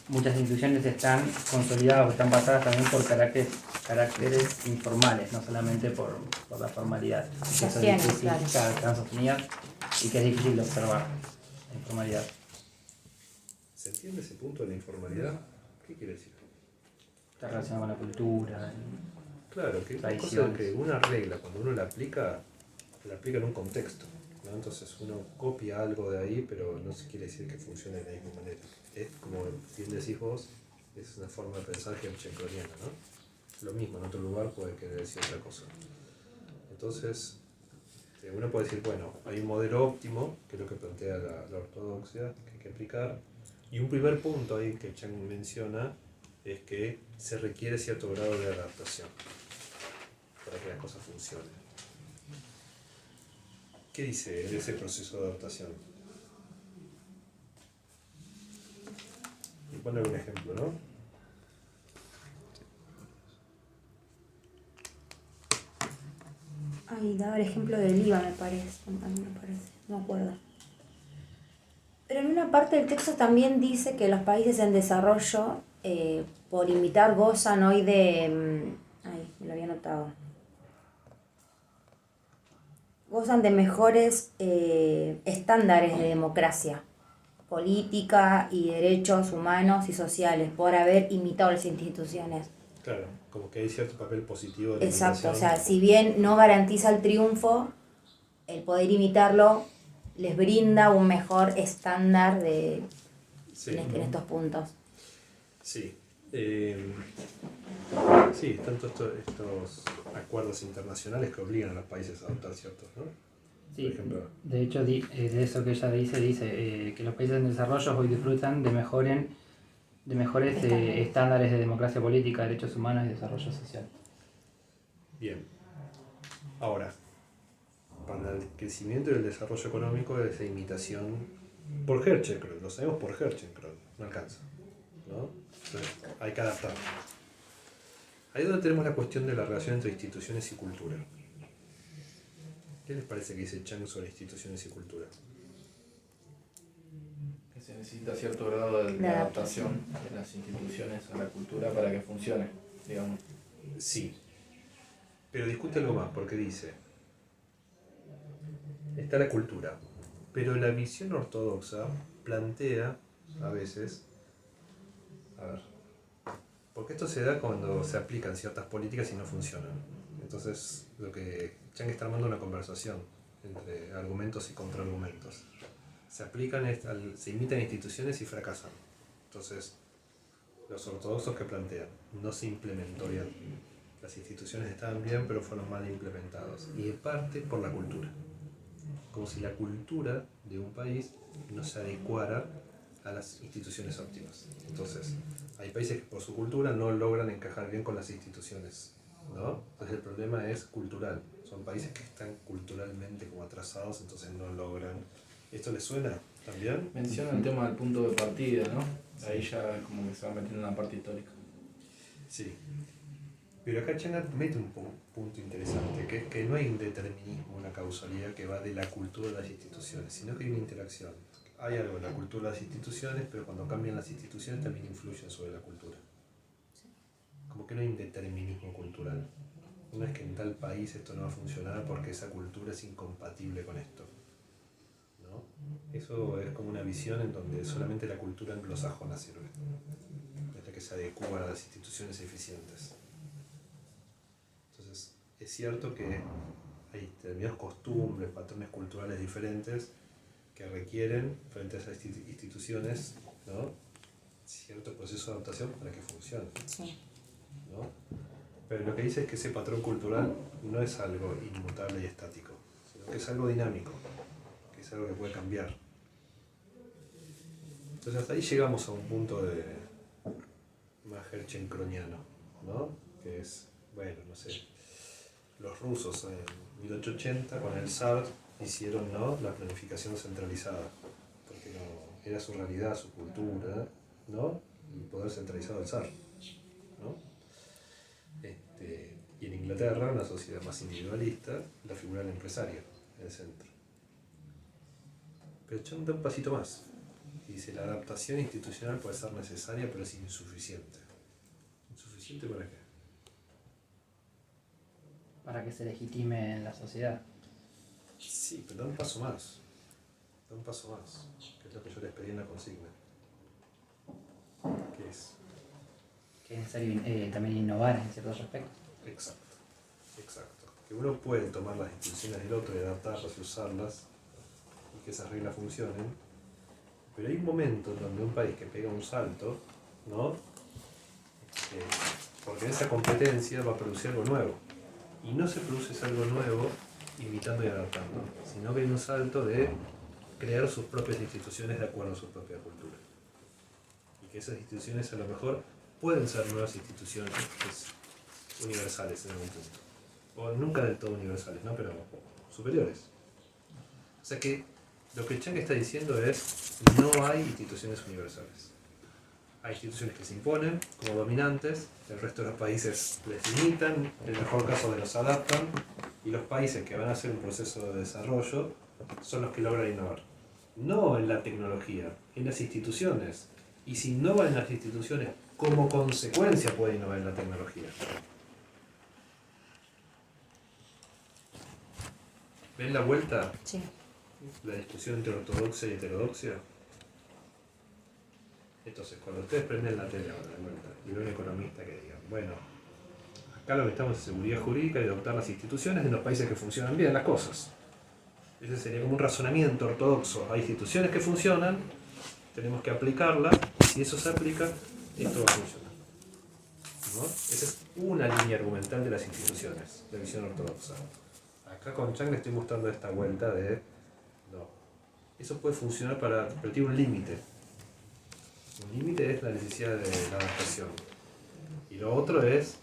muchas instituciones están consolidadas o están basadas también por caracteres informales, no solamente por la formalidad. Que eso es Sostiene, difícil, claro. claro, están sostenidas y que es difícil de observar la informalidad. ¿Se entiende ese punto de la informalidad? ¿Qué quiere decir? Está relacionado con la cultura. Claro, que es una cosa Tradiciones. que una regla, cuando uno la aplica en un contexto, ¿no? Entonces uno copia algo de ahí, pero no se quiere decir que funcione de la misma manera. Es como bien decís vos, es una forma de pensar herchencroniana, ¿no? Lo mismo, en otro lugar puede querer decir otra cosa. Entonces, uno puede decir, bueno, hay un modelo óptimo, que es lo que plantea la ortodoxia, que hay que aplicar, y un primer punto ahí que Chang menciona es que se requiere cierto grado de adaptación para que las cosas funcionen. ¿Qué dice de ese proceso de adaptación? Y pone algún ejemplo, ¿no? Ay, daba el ejemplo del IVA, me parece. No me acuerdo. Pero en una parte del texto también dice que los países en desarrollo, por imitar, gozan hoy de... Ay, me lo había notado. Gozan de mejores estándares de democracia política y derechos humanos y sociales por haber imitado las instituciones. Claro, como que hay cierto papel positivo de la Exacto, o imitación. sea, si bien no garantiza el triunfo, el poder imitarlo les brinda un mejor estándar Sí, en estos puntos. sí. Sí, están todos estos acuerdos internacionales que obligan a los países a adoptar ciertos, ¿no? Sí, Por ejemplo, de hecho, de eso que ella dice que los países en desarrollo hoy disfrutan de mejores estándares de democracia política, derechos humanos y desarrollo social. bien. Ahora, para el crecimiento y el desarrollo económico, esa imitación por Herchenkron, lo sabemos por Herchenkron, no alcanza, ¿no? Entonces, hay que adaptar. Ahí es donde tenemos la cuestión de la relación entre instituciones y cultura. ¿Qué les parece que dice Chang sobre instituciones y cultura? Que se necesita cierto grado de adaptación de las instituciones a la cultura para que funcione, digamos. Sí, pero discute algo más, porque dice, está la cultura, pero la visión ortodoxa plantea, a veces, a ver, porque esto se da cuando se aplican ciertas políticas y no funcionan. Entonces, lo que Chang está armando una conversación entre argumentos y contraargumentos. Se aplican, se imitan instituciones y fracasan. Entonces, los ortodoxos que plantean, no se implementó bien. Las instituciones estaban bien, pero fueron mal implementados. Y de parte por la cultura. Como si la cultura de un país no se adecuara a las instituciones óptimas. Entonces, hay países que por su cultura no logran encajar bien con las instituciones, ¿no? Entonces el problema es cultural. Son países que están culturalmente como atrasados, entonces no logran. ¿Esto les suena también? Menciona el tema del punto de partida, ¿no? Ahí ya como que se va metiendo en la parte histórica. Sí. Pero acá Chang mete un punto interesante, que es que no hay un determinismo, una causalidad que va de la cultura de las instituciones, sino que hay una interacción. Hay algo en la cultura de las instituciones, pero cuando cambian las instituciones también influyen sobre la cultura. Como que no hay un determinismo cultural. No es que en tal país esto no va a funcionar porque esa cultura es incompatible con esto, ¿no? Eso es como una visión en donde solamente la cultura anglosajona sirve, es la que se adecua a las instituciones eficientes. Entonces, es cierto que hay determinadas costumbres, patrones culturales diferentes que requieren, frente a esas instituciones, ¿no?, cierto proceso de adaptación para que funcione, Sí. ¿no? Pero lo que dice es que ese patrón cultural no es algo inmutable y estático, sino que es algo dinámico, que es algo que puede cambiar. Entonces hasta ahí llegamos a un punto de más herchencroniano, ¿no? Que es, bueno, no sé, los rusos en 1880 con el zar hicieron, ¿no?, la planificación centralizada, porque no, era su realidad, su cultura, ¿no?, el poder centralizado del zar, ¿no? Y en Inglaterra, una sociedad más individualista, la figura del empresario en el centro. Pero Chang da un pasito más y dice, la adaptación institucional puede ser necesaria, pero es insuficiente. ¿Insuficiente para qué? Para que se legitime en la sociedad. Sí, pero da un paso más. Da un paso más, que es lo que yo les pedí en la consigna. ¿Qué es? Que es necesario también innovar en ciertos aspectos. Exacto, exacto. Que uno puede tomar las instituciones del otro y adaptarlas y usarlas, y que esas reglas funcionen, pero hay un momento donde un país que pega un salto, ¿no? Porque esa competencia va a producir algo nuevo. Y no se produce algo nuevo imitando y adaptando, sino que hay un salto de crear sus propias instituciones de acuerdo a su propia cultura. Y que esas instituciones a lo mejor pueden ser nuevas instituciones universales en algún punto. O nunca del todo universales, ¿no? Pero superiores. O sea que lo que Chang está diciendo es, no hay instituciones universales. Hay instituciones que se imponen como dominantes, el resto de los países les imitan, en el mejor caso los adaptan, y los países que van a hacer un proceso de desarrollo son los que logran innovar. No en la tecnología, en las instituciones. Y si innovan en las instituciones, como consecuencia puede innovar en la tecnología. ¿Ven la vuelta? Sí. La discusión entre ortodoxia y heterodoxia. Entonces, cuando ustedes prenden la tele ahora de vuelta y ven un economista que diga, bueno, acá lo que estamos es seguridad jurídica y adoptar las instituciones de los países que funcionan bien las cosas. Ese sería como un razonamiento ortodoxo. Hay instituciones que funcionan, tenemos que aplicarlas, y si eso se aplica, esto va a funcionar. ¿No? Esa es una línea argumental de las instituciones, de visión ortodoxa. Acá con Chang le estoy mostrando esta vuelta de, no, eso puede funcionar pero tiene un límite. Un límite es la necesidad de la adaptación. Y lo otro es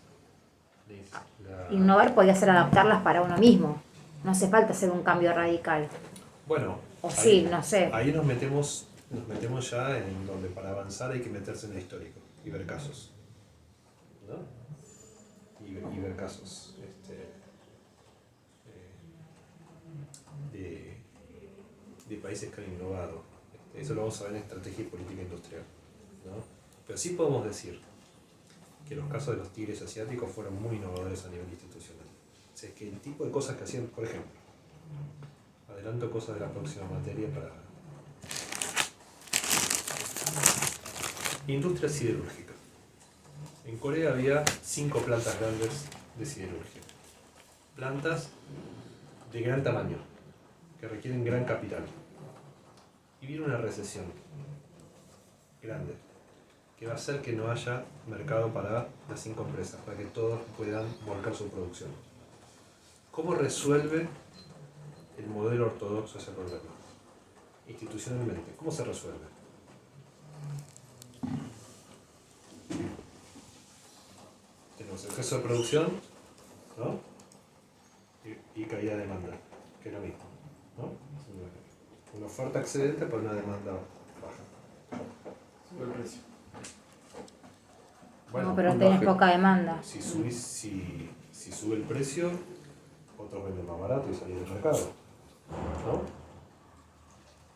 Innovar podría ser adaptarlas para uno mismo. No hace falta hacer un cambio radical. Bueno, O sí, no sé. Ahí nos metemos ya en donde para avanzar hay que meterse en el histórico y ver casos. ¿No? Y ver casos de países que han innovado. Eso lo vamos a ver en estrategia y política industrial, ¿no? Pero sí podemos decir que los casos de los tigres asiáticos fueron muy innovadores a nivel institucional. O sea, que el tipo de cosas que hacían, por ejemplo, adelanto cosas de la próxima materia para industria siderúrgica. En Corea había 5 plantas grandes de siderurgia. Plantas de gran tamaño, que requieren gran capital. Y viene una recesión grande, que va a hacer que no haya mercado para las 5 empresas, para que todos puedan volcar su producción. ¿Cómo resuelve el modelo ortodoxo ese problema? Institucionalmente, ¿cómo se resuelve? Tenemos exceso de producción, ¿no? Y caída de demanda, que es lo mismo, ¿no? Una oferta excedente para una demanda baja. Sube el precio. No, pero tenés poca demanda. Si sube el precio, otros venden más barato y salir del mercado, ¿no?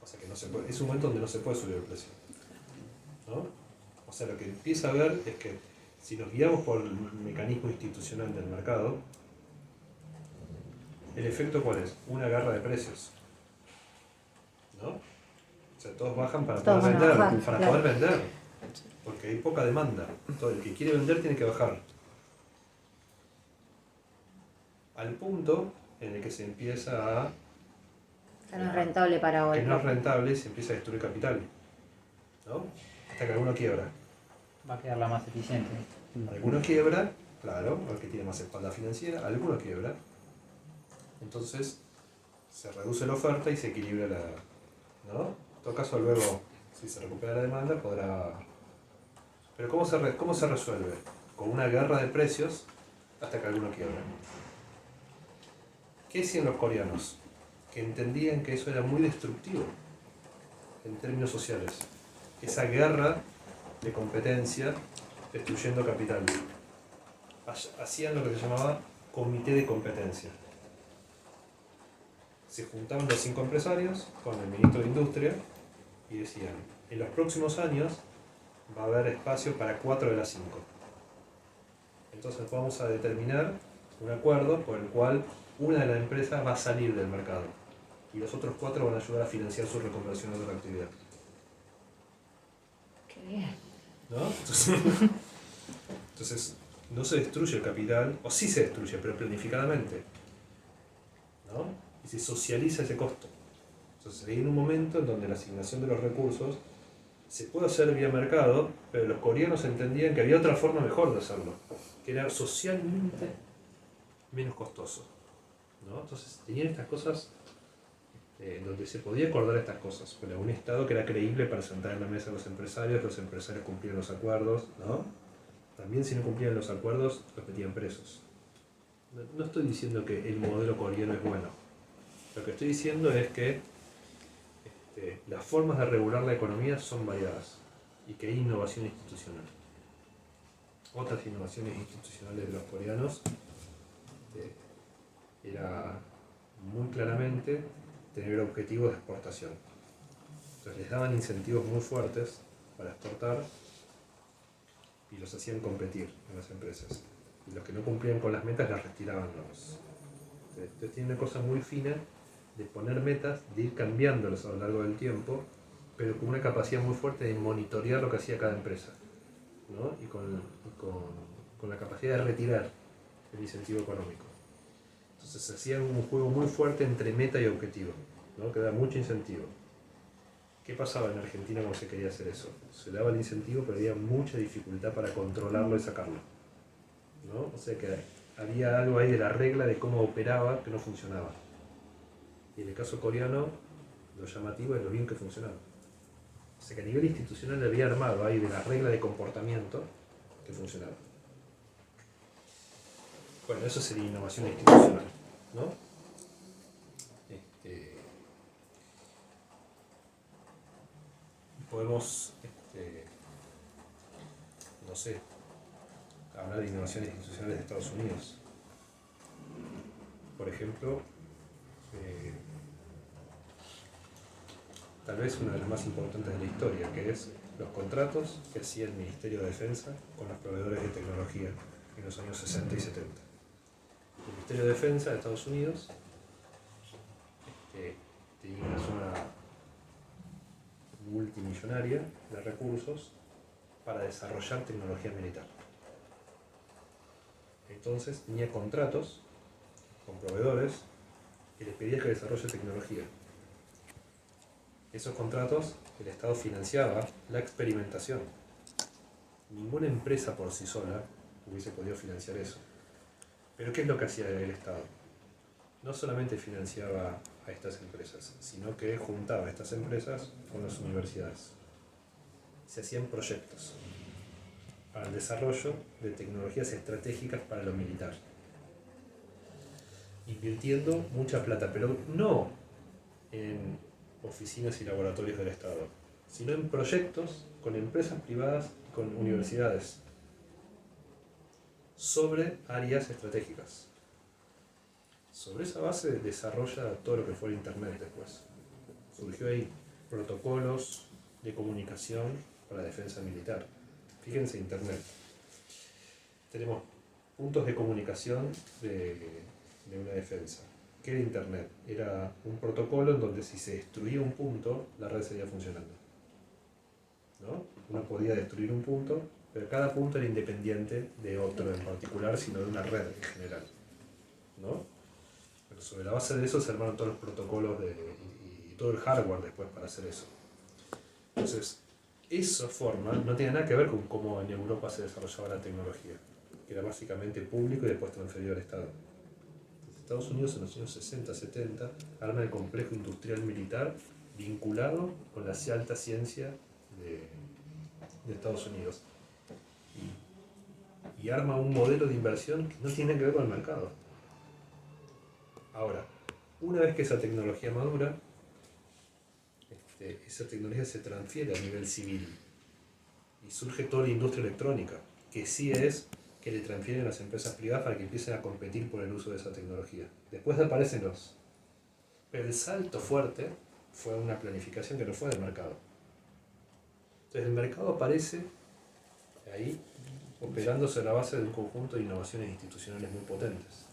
O sea que no se puede, es un momento donde no se puede subir el precio, ¿no? O sea, lo que empieza a ver es que si nos guiamos por el mecanismo institucional del mercado, ¿el efecto cuál es? Una guerra de precios, ¿no? O sea, todos bajan para Todos poder van a vender, bajar, para claro. poder vender, porque hay poca demanda. Todo el que quiere vender tiene que bajar. Al punto en el que se empieza a... Ya no es rentable para hoy. que no es rentable y se empieza a destruir capital, ¿no? Hasta que alguno quiebra. Va a quedar la más eficiente. Alguno quiebra, claro, el que tiene más espalda financiera, alguno quiebra. Entonces se reduce la oferta y se equilibra la... ¿no? En todo caso, luego, si se recupera la demanda, podrá... Pero ¿cómo se resuelve? Con una guerra de precios hasta que alguno quiebra. ¿Qué decían los coreanos? Que entendían que eso era muy destructivo en términos sociales. Esa guerra de competencia destruyendo capital. Hacían lo que se llamaba comité de competencia. Se juntaban los 5 empresarios con el ministro de Industria y decían, en los próximos años va a haber espacio para 4 de las 5. Entonces vamos a determinar un acuerdo por el cual una de las empresas va a salir del mercado y los otros 4 van a ayudar a financiar su reconversión a otra actividad. Qué bien. ¿No? Entonces, no se destruye el capital, o sí se destruye, pero planificadamente, ¿no? Y se socializa ese costo. Entonces, hay un momento en donde la asignación de los recursos se puede hacer vía mercado, pero los coreanos entendían que había otra forma mejor de hacerlo, que era socialmente menos costoso, ¿no? Entonces, tenían estas cosas donde se podía acordar estas cosas, con un Estado que era creíble para sentar en la mesa a los empresarios cumplían los acuerdos, ¿no? También si no cumplían los acuerdos, los metían presos. No estoy diciendo que el modelo coreano es bueno, lo que estoy diciendo es que las formas de regular la economía son variadas y que hay innovación institucional. Otras innovaciones institucionales de los coreanos era muy claramente tener objetivos de exportación. Entonces les daban incentivos muy fuertes para exportar y los hacían competir en las empresas. Y los que no cumplían con las metas las retiraban. Entonces tiene una cosa muy fina de poner metas, de ir cambiándolas a lo largo del tiempo, pero con una capacidad muy fuerte de monitorear lo que hacía cada empresa, ¿no? Y con la capacidad de retirar el incentivo económico. Entonces se hacía un juego muy fuerte entre meta y objetivo, ¿no? Que daba mucho incentivo. ¿Qué pasaba en Argentina cuando se quería hacer eso? Se daba el incentivo, pero había mucha dificultad para controlarlo y sacarlo, ¿no? O sea que había algo ahí de la regla de cómo operaba que no funcionaba. Y en el caso coreano, lo llamativo es lo bien que funcionaba. O sea que a nivel institucional había armado ahí de la regla de comportamiento que funcionaba. Bueno, eso sería innovación institucional, ¿no? Podemos, no sé, hablar de innovaciones institucionales de Estados Unidos. Por ejemplo, tal vez una de las más importantes de la historia, que es los contratos que hacía el Ministerio de Defensa con los proveedores de tecnología en los años 60 y 70. El Ministerio de Defensa de Estados Unidos tenía una zona multimillonaria de recursos para desarrollar tecnología militar. Entonces tenía contratos con proveedores que les pedía que desarrolle tecnología. Esos contratos, el Estado financiaba la experimentación. Ninguna empresa por sí sola hubiese podido financiar eso. Pero ¿qué es lo que hacía el Estado? No solamente financiaba a estas empresas, sino que juntaba a estas empresas con las universidades. Se hacían proyectos para el desarrollo de tecnologías estratégicas para lo militar, invirtiendo mucha plata, pero no en oficinas y laboratorios del Estado, sino en proyectos con empresas privadas y con universidades sobre áreas estratégicas. Sobre esa base desarrolla todo lo que fue el Internet después. Surgió ahí protocolos de comunicación para la defensa militar. Fíjense Internet. Tenemos puntos de comunicación de una defensa. ¿Qué era Internet? Era un protocolo en donde si se destruía un punto, la red seguía funcionando, ¿no? Uno podía destruir un punto, pero cada punto era independiente de otro en particular, sino de una red en general, ¿no? Pero sobre la base de eso se armaron todos los protocolos y todo el hardware después para hacer eso. Entonces, esa forma no tiene nada que ver con cómo en Europa se desarrollaba la tecnología, que era básicamente público y después transferido al Estado. Estados Unidos en los años 60-70 arma el complejo industrial militar vinculado con la alta ciencia de Estados Unidos y arma un modelo de inversión que no tiene que ver con el mercado. Ahora, una vez que esa tecnología madura, esa tecnología se transfiere a nivel civil y surge toda la industria electrónica, que sí es que le transfieren a las empresas privadas para que empiecen a competir por el uso de esa tecnología. Después aparecen los... Pero el salto fuerte fue una planificación que no fue del mercado. Entonces el mercado aparece ahí operando sobre la base de un conjunto de innovaciones institucionales muy potentes.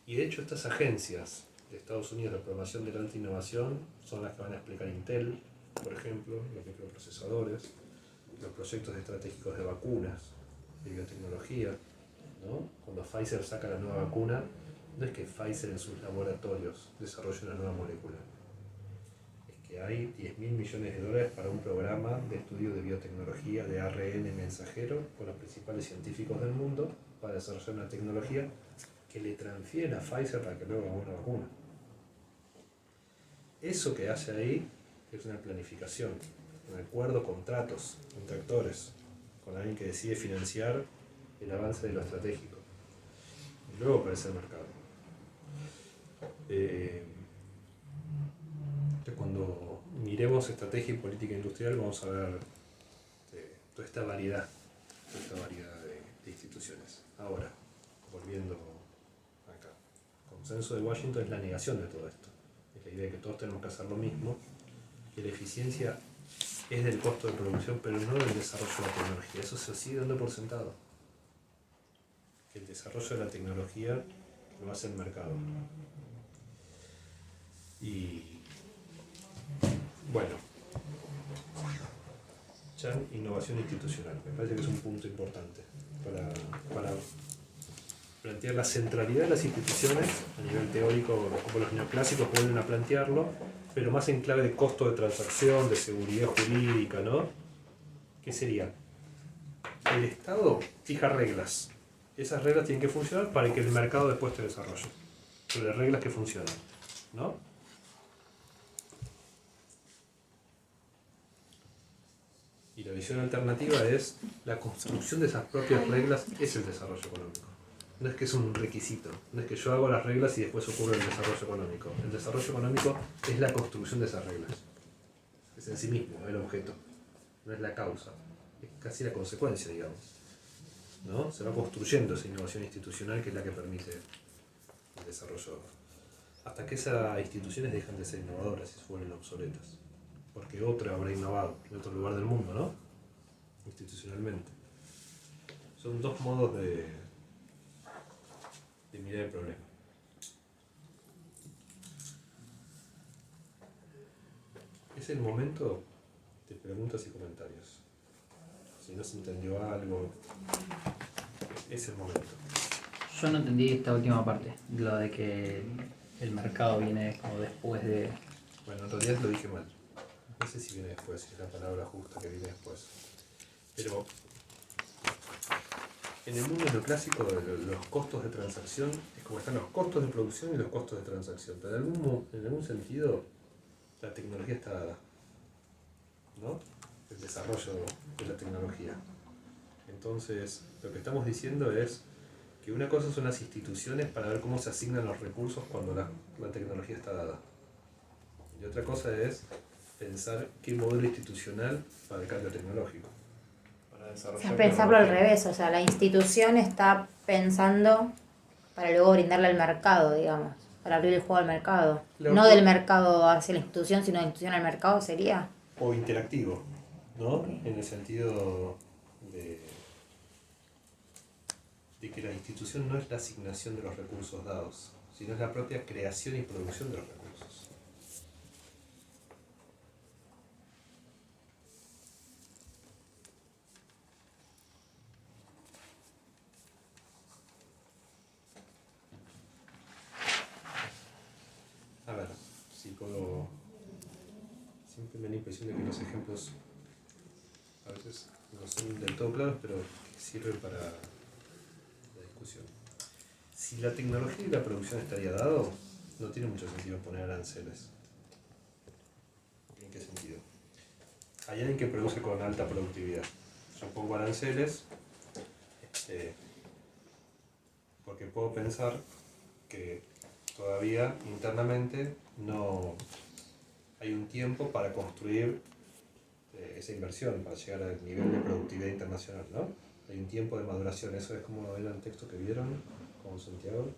Y de hecho estas agencias de Estados Unidos de programación de la alta innovación son las que van a explicar Intel, por ejemplo, los microprocesadores, los proyectos estratégicos de vacunas, de biotecnología, ¿no? Cuando Pfizer saca la nueva vacuna, no es que Pfizer en sus laboratorios desarrolle una nueva molécula, es que hay 10.000 millones de dólares para un programa de estudio de biotecnología de ARN mensajero con los principales científicos del mundo para desarrollar una tecnología que le transfieren a Pfizer para que luego haga una vacuna. Eso que hace ahí es una planificación, un acuerdo, contratos, contractores, con alguien que decide financiar el avance de lo estratégico. Y luego aparece el mercado. Cuando miremos estrategia y política industrial vamos a ver toda esta variedad de instituciones. Ahora, volviendo acá, el consenso de Washington es la negación de todo esto. Es la idea de que todos tenemos que hacer lo mismo, que la eficiencia es del costo de producción, pero no del desarrollo de la tecnología. Eso se sigue dando por sentado. Que el desarrollo de la tecnología lo hace el mercado. Y bueno, Chan, innovación institucional. Me parece que es un punto importante para plantear la centralidad de las instituciones a nivel teórico, como los neoclásicos vuelven a plantearlo, pero más en clave de costo de transacción, de seguridad jurídica, ¿no? ¿Qué sería? El Estado fija reglas. Esas reglas tienen que funcionar para que el mercado después te desarrolle. Sobre reglas que funcionan, ¿no? Y la visión alternativa es la construcción de esas propias reglas es el desarrollo económico. No es que es un requisito, no es que yo hago las reglas y después ocurre el desarrollo económico. El desarrollo económico es la construcción de esas reglas. Es en sí mismo el objeto, no es la causa, es casi la consecuencia, digamos. ¿No? Se va construyendo esa innovación institucional que es la que permite el desarrollo. Hasta que esas instituciones dejan de ser innovadoras y se vuelven obsoletas. Porque otra habrá innovado en otro lugar del mundo, ¿no? Institucionalmente. Son dos modos de mirar el problema. Es el momento de preguntas y comentarios. Si no se entendió algo, es el momento. Yo no entendí esta última parte, lo de que el mercado viene como después de... Bueno, en realidad lo dije mal. No sé si viene después, si es la palabra justa que viene después. Pero en el mundo neoclásico los costos de transacción es como están los costos de producción y los costos de transacción. Pero en algún sentido la tecnología está dada, ¿no? El desarrollo de la tecnología. Entonces, lo que estamos diciendo es que una cosa son las instituciones para ver cómo se asignan los recursos cuando la tecnología está dada. Y otra cosa es pensar qué modelo institucional para el cambio tecnológico. Para O desarrollar sea, pensarlo al tecnología. revés, o sea, la institución está pensando para luego brindarle al mercado, digamos, para abrir el juego al mercado. Claro. No del mercado hacia la institución, sino de la institución al mercado sería. O interactivo, ¿no? En el sentido de que la institución no es la asignación de los recursos dados, sino es la propia creación y producción de los recursos. A ver, si puedo... Siempre me da la impresión de que los ejemplos a veces no son del todo claros, pero sirven para la discusión. Si la tecnología y la producción estaría dado, no tiene mucho sentido poner aranceles. ¿En qué sentido? Hay alguien que produce con alta productividad. Yo pongo aranceles porque puedo pensar que todavía internamente no hay un tiempo para construir esa inversión, para llegar al nivel de productividad internacional, ¿no? Hay un tiempo de maduración, eso es como era el texto que vieron con Santiago,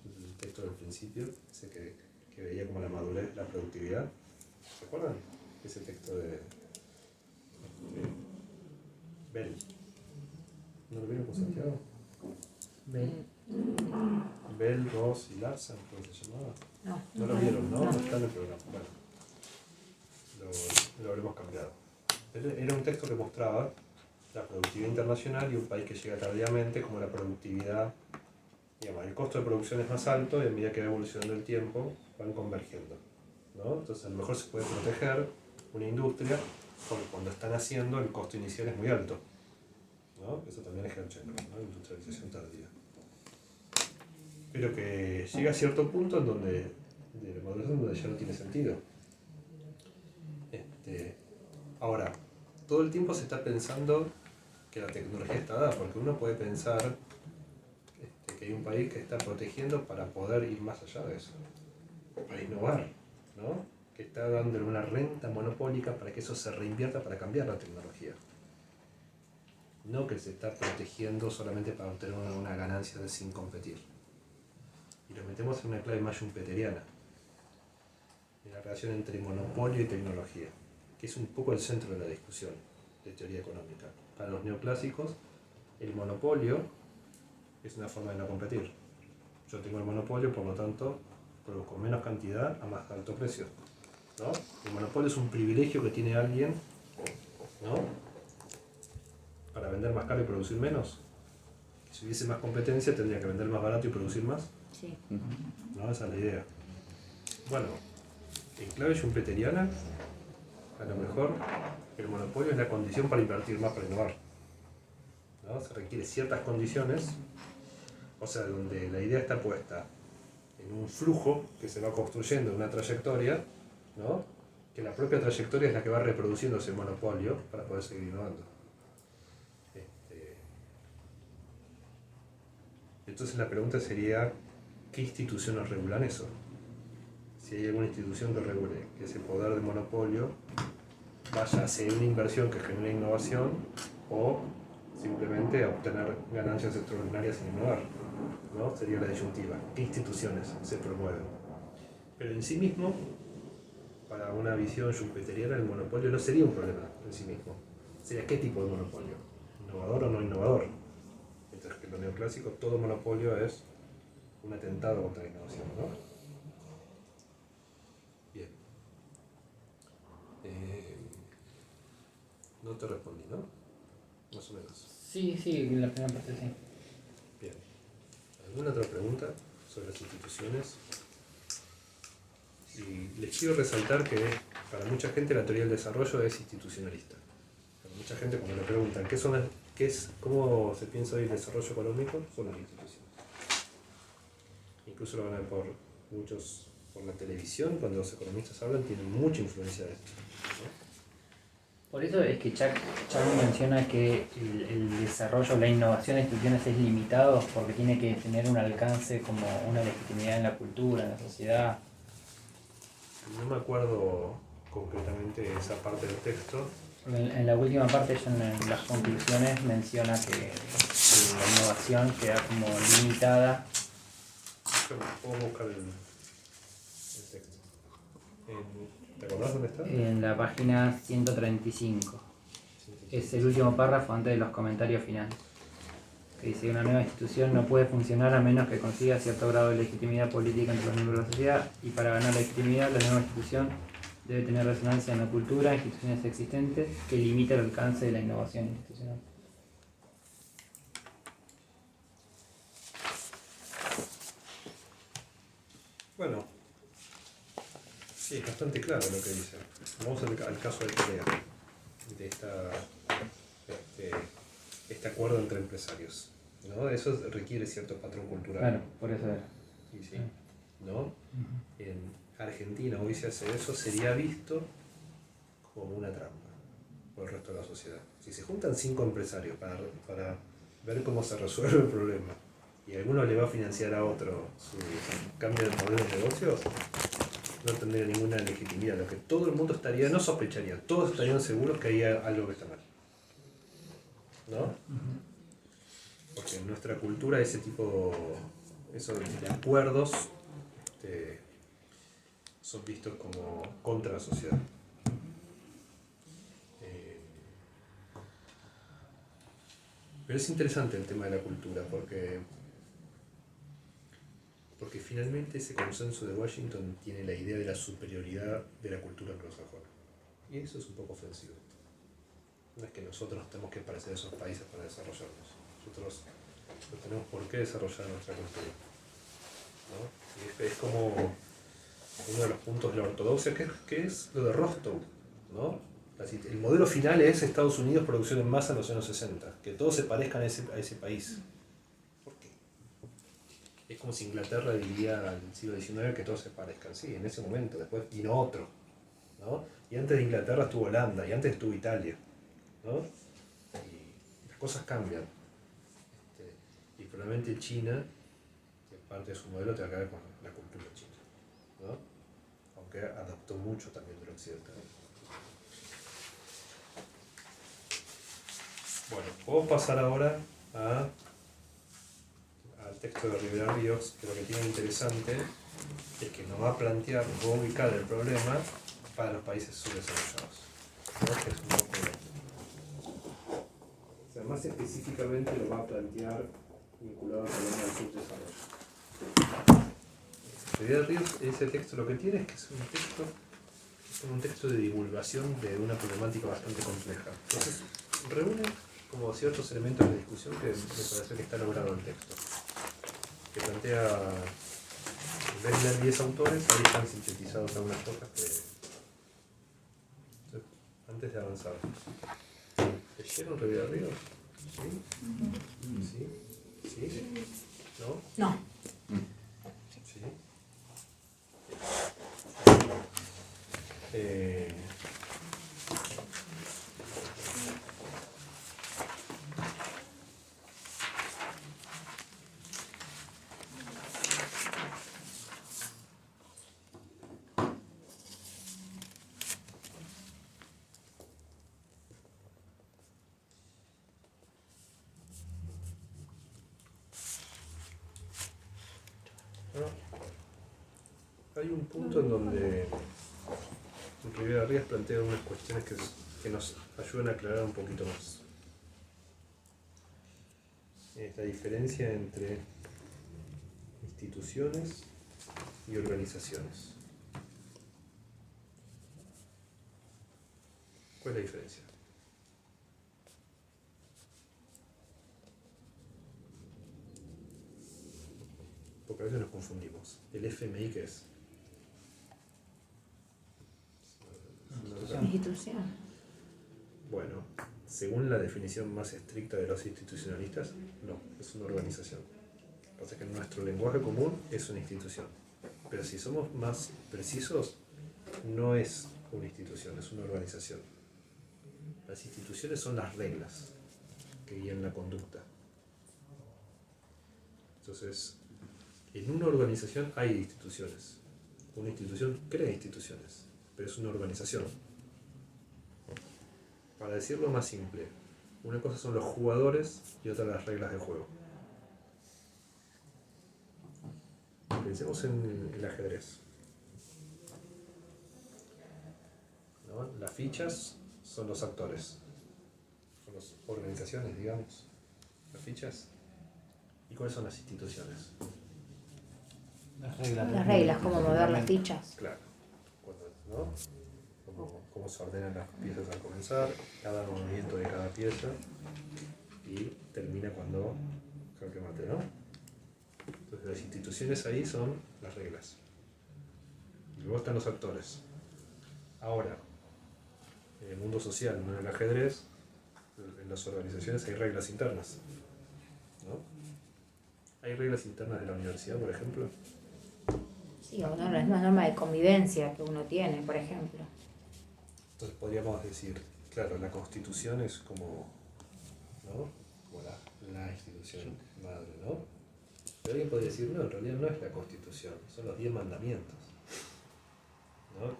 el texto del principio, ese que veía como la madurez, la productividad. ¿Se acuerdan? ese texto de Bell. ¿No lo vieron con Santiago? Bell, Ross y Larsen, ¿cómo se llamaba? No lo vieron, ¿no? No está en el programa. Bueno, lo habremos cambiado. Era un texto que mostraba la productividad internacional y un país que llega tardíamente, como la productividad, digamos, el costo de producción es más alto y a medida que va evolucionando el tiempo van convergiendo, ¿no? Entonces a lo mejor se puede proteger una industria porque cuando están haciendo el costo inicial es muy alto, ¿no? Eso también es Herrchenko, ¿no? Industrialización tardía. Pero que llega a cierto punto en donde, de la maduración, donde ya no tiene sentido. Ahora, todo el tiempo se está pensando que la tecnología está dada, porque uno puede pensar que hay un país que está protegiendo para poder ir más allá de eso, para innovar, ¿no? Que está dándole una renta monopólica para que eso se reinvierta para cambiar la tecnología. No que se está protegiendo solamente para obtener una ganancia sin competir. Y lo metemos en una clave más schumpeteriana, en la relación entre monopolio y tecnología, que es un poco el centro de la discusión de teoría económica. Para los neoclásicos, el monopolio es una forma de no competir. Yo tengo el monopolio, por lo tanto, produzco menos cantidad a más alto precio, ¿no? El monopolio es un privilegio que tiene alguien, ¿no? Para vender más caro y producir menos. Si hubiese más competencia, tendría que vender más barato y producir más. Sí. ¿No? Esa es la idea. Bueno, en clave schumpeteriana, a lo mejor el monopolio es la condición para invertir más, para innovar, ¿no? Se requiere ciertas condiciones, o sea, donde la idea está puesta en un flujo que se va construyendo, una trayectoria, ¿no? Que la propia trayectoria es la que va reproduciendo ese monopolio para poder seguir innovando. Entonces la pregunta sería, ¿qué instituciones regulan eso? Si hay alguna institución que regule que ese poder de monopolio vaya hacia una inversión que genere innovación o simplemente a obtener ganancias extraordinarias sin innovar, ¿no? Sería la disyuntiva. ¿Qué instituciones se promueven? Pero en sí mismo, para una visión schumpeteriana, el monopolio no sería un problema en sí mismo. Sería qué tipo de monopolio, innovador o no innovador. Mientras que en lo neoclásico todo monopolio es un atentado contra la innovación, ¿no? Bien. No te respondí, ¿no? Más o menos. Sí, la primera parte sí. Bien. ¿Alguna otra pregunta sobre las instituciones? Y les quiero resaltar que para mucha gente la teoría del desarrollo es institucionalista. Para mucha gente cuando le preguntan ¿cómo se piensa hoy el desarrollo económico? Son las instituciones. Incluso lo van a ver por la televisión, cuando los economistas hablan, tienen mucha influencia de esto, ¿no? Por eso es que Chang menciona que el desarrollo, la innovación de instituciones es limitado porque tiene que tener un alcance como una legitimidad en la cultura, en la sociedad. No me acuerdo concretamente esa parte del texto. En la última parte, ella en las conclusiones menciona que la innovación queda como limitada. Puedo buscar el texto. ¿Te acordás dónde está? En la página 135. Es el último párrafo antes de los comentarios finales. Que dice: una nueva institución no puede funcionar a menos que consiga cierto grado de legitimidad política entre los miembros de la sociedad, y para ganar legitimidad la nueva institución debe tener resonancia en la cultura, instituciones existentes, que limite el alcance de la innovación institucional. Bueno, sí, es bastante claro lo que dice. Vamos al caso de Corea, de este acuerdo entre empresarios, ¿no? Eso requiere cierto patrón cultural. Claro, por eso era. Y sí, ¿no? En Argentina hoy se hace eso, sería visto como una trampa por el resto de la sociedad. Si se juntan 5 empresarios para ver cómo se resuelve el problema y alguno le va a financiar a otro su cambio de modelo de negocios, no tendría ninguna legitimidad. Lo que todo el mundo no sospecharía, todos estarían seguros que hay algo que está mal, ¿no? Porque en nuestra cultura ese tipo de acuerdos son vistos como contra la sociedad. Pero es interesante el tema de la cultura, porque finalmente ese consenso de Washington tiene la idea de la superioridad de la cultura anglosajona. Y eso es un poco ofensivo. No es que nosotros nos tenemos que parecer a esos países para desarrollarnos. Nosotros no tenemos por qué desarrollar nuestra cultura, ¿no? Y es como uno de los puntos de la ortodoxia, que es lo de Rostow, ¿no? El modelo final es Estados Unidos, producción en masa en los años 60, que todos se parezcan a ese país. ¿Por qué? Es como si Inglaterra diría al siglo XIX que todos se parezcan. Sí, en ese momento, después vino otro, ¿no? Y antes de Inglaterra estuvo Holanda, y antes estuvo Italia, ¿no? Y las cosas cambian. Y probablemente China, que parte de su modelo, tenga que ver con la cultura china, ¿no? Aunque adaptó mucho también del occidental. Bueno, puedo pasar ahora al texto de Rivera Ríos, que lo que tiene interesante es que nos va a plantear, nos va a ubicar el problema para los países subdesarrollados, ¿no? Que es un poco, o sea, más específicamente lo va a plantear vinculado al problema del subdesarrollo. Rivera Ríos, ese texto lo que tiene es que es un texto de divulgación de una problemática bastante compleja. Entonces, reúne como ciertos elementos de discusión que me parece que está logrado el texto. Que plantea, en vez de leer 10 autores, ahí están sintetizados algunas cosas que... Entonces, antes de avanzar, ¿leyeron Rivera Ríos? ¿Sí? ¿Sí? ¿Sí? ¿No? No. ¿Sí? Hay un punto en donde Rivera Ríos plantea unas cuestiones que nos ayudan a aclarar un poquito más. Es la diferencia entre instituciones y organizaciones. ¿Cuál es la diferencia? Porque a veces nos confundimos. ¿El FMI qué es? Institución. Bueno, según la definición más estricta de los institucionalistas, no, es una organización. Lo que pasa es que en nuestro lenguaje común es una institución. Pero si somos más precisos, no es una institución, es una organización. Las instituciones son las reglas que guían la conducta. Entonces, en una organización hay instituciones. Una institución crea instituciones, pero es una organización. Para decirlo más simple, una cosa son los jugadores y otra las reglas de juego. Pensemos en el ajedrez, ¿no? Las fichas son los actores, son las organizaciones, digamos. Las fichas. ¿Y cuáles son las instituciones? Las reglas. Las reglas, cómo mover las fichas. Claro, ¿no? Cómo se ordenan las piezas al comenzar, cada movimiento de cada pieza y termina cuando jaque mate, ¿no? Entonces las instituciones ahí son las reglas. Y luego están los actores. Ahora, en el mundo social, no en el ajedrez, en las organizaciones hay reglas internas, ¿no? Hay reglas internas de la universidad, por ejemplo. Sí, o no, es una norma de convivencia que uno tiene, por ejemplo. Entonces podríamos decir, claro, la Constitución es como, ¿no? Como la institución madre, ¿no? Pero alguien podría decir, no, en realidad no es la Constitución, son los 10 mandamientos, ¿no?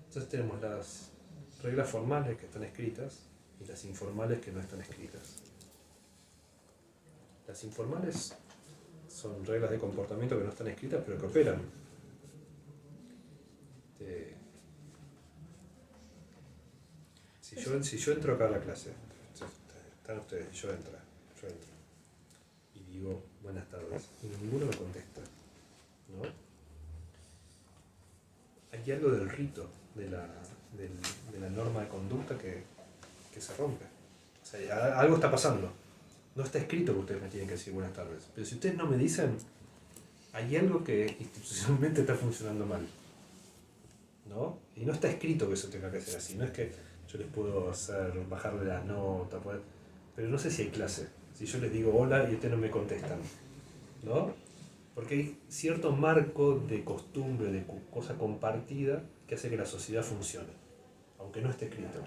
Entonces tenemos las reglas formales que están escritas y las informales que no están escritas. Las informales son reglas de comportamiento que no están escritas pero que operan. Si yo entro acá a la clase, están ustedes, yo entro, y digo buenas tardes, y ninguno me contesta, ¿no? Hay algo del rito, de la norma de conducta que se rompe. O sea, algo está pasando. No está escrito que ustedes me tienen que decir buenas tardes, pero si ustedes no me dicen, hay algo que institucionalmente está funcionando mal, ¿no? Y no está escrito que eso tenga que ser así, no es que yo les puedo hacer bajarle las notas, pero no sé si hay clase. Si yo les digo hola y ustedes no me contestan, ¿no? Porque hay cierto marco de costumbre, de cosa compartida, que hace que la sociedad funcione, aunque no esté escrito.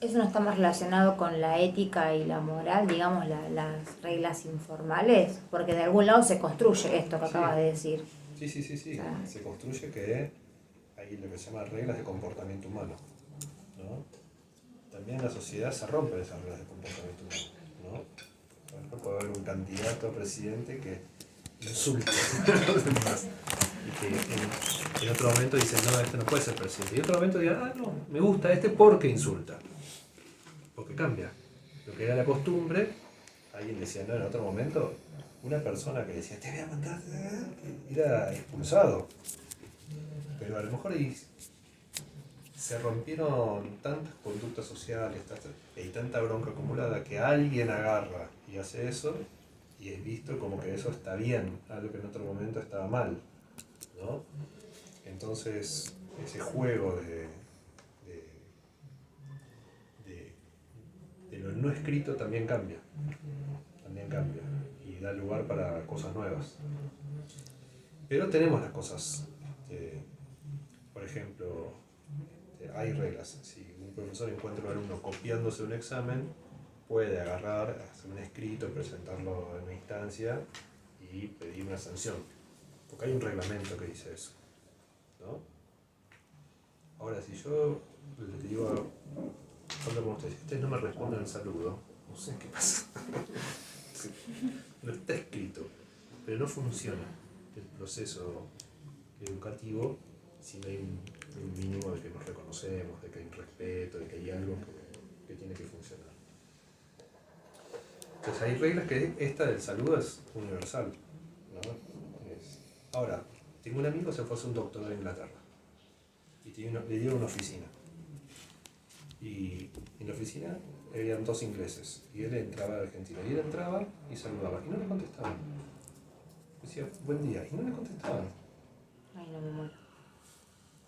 Eso no está más relacionado con la ética y la moral, digamos, las reglas informales, porque de algún lado se construye esto que acabas de decir. Sí. Ah. Se construye que hay lo que se llama reglas de comportamiento humano, ¿no? También en la sociedad se rompen esas reglas de comportamiento humano, ¿no? Por ejemplo, puede haber un candidato a presidente que insulta a los demás y que en otro momento dice, no, este no puede ser presidente. Y en otro momento diga, no, me gusta este porque insulta. Porque cambia. Lo que era la costumbre, alguien decía, no, en otro momento, una persona que decía, te voy a mandar, era expulsado. Pero a lo mejor ahí se rompieron tantas conductas sociales y tanta bronca acumulada que alguien agarra y hace eso y es visto como que eso está bien, algo que en otro momento estaba mal, ¿no? Entonces, ese juego de lo no escrito también cambia y da lugar para cosas nuevas. Pero tenemos las cosas, por ejemplo, hay reglas. Si un profesor encuentra a un alumno copiándose un examen, puede agarrar, hacer un escrito, presentarlo en una instancia y pedir una sanción. Porque hay un reglamento que dice eso, ¿no? Ahora, si yo le digo, hablo con ustedes no me responden el saludo, no sé qué pasa. No está escrito, pero no funciona el proceso educativo si no hay un mínimo de que nos reconocemos, de que hay un respeto, de que hay algo que tiene que funcionar. Entonces hay reglas que esta del saludo es universal, ¿no? Ahora, tengo un amigo que se fue a hacer un doctorado en Inglaterra y le dieron una oficina. Y en la oficina habían 2 ingleses y él entraba de Argentina y él entraba y saludaba y no le contestaban. Decía buen día y no le contestaban. Ay, no me muero.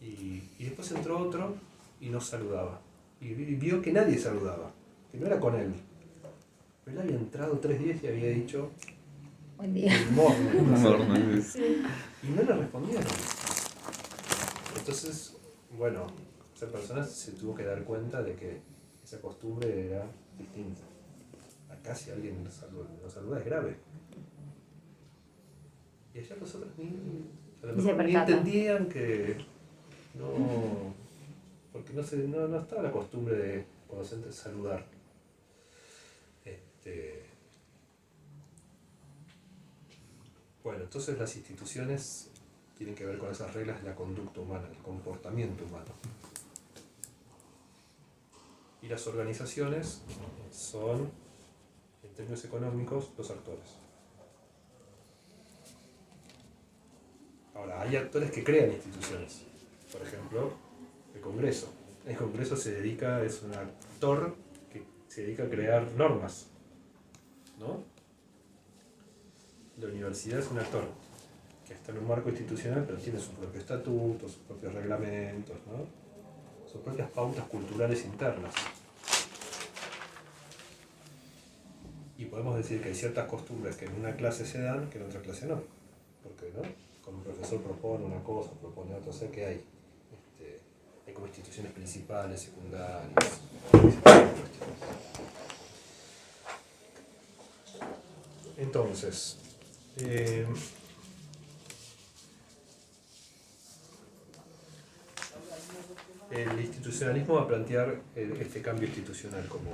Y después entró otro y no saludaba y vio que nadie saludaba, que no era con él, pero él había entrado 3 días y había dicho Buen día. good morning. Sí. Y no le respondieron. Entonces, bueno, esa persona se tuvo que dar cuenta de que esa costumbre era distinta. Acá si alguien nos saluda es grave. Y allá los otros a lo mejor ni entendían que no, porque no estaba la costumbre de cuando se entra saludar. Bueno, entonces las instituciones tienen que ver con esas reglas de la conducta humana, el comportamiento humano. Y las organizaciones son, en términos económicos, los actores. Ahora, hay actores que crean instituciones. Por ejemplo, el Congreso. El Congreso es un actor que se dedica a crear normas, ¿no? La universidad es un actor que está en un marco institucional, pero tiene su propio estatuto, sus propios reglamentos, ¿no? Sus propias pautas culturales internas. Y podemos decir que hay ciertas costumbres que en una clase se dan que en otra clase no. Porque, ¿no? Cuando un profesor propone una cosa, propone otra, o sea que hay como instituciones principales, secundarias, entonces, el institucionalismo va a plantear este cambio institucional como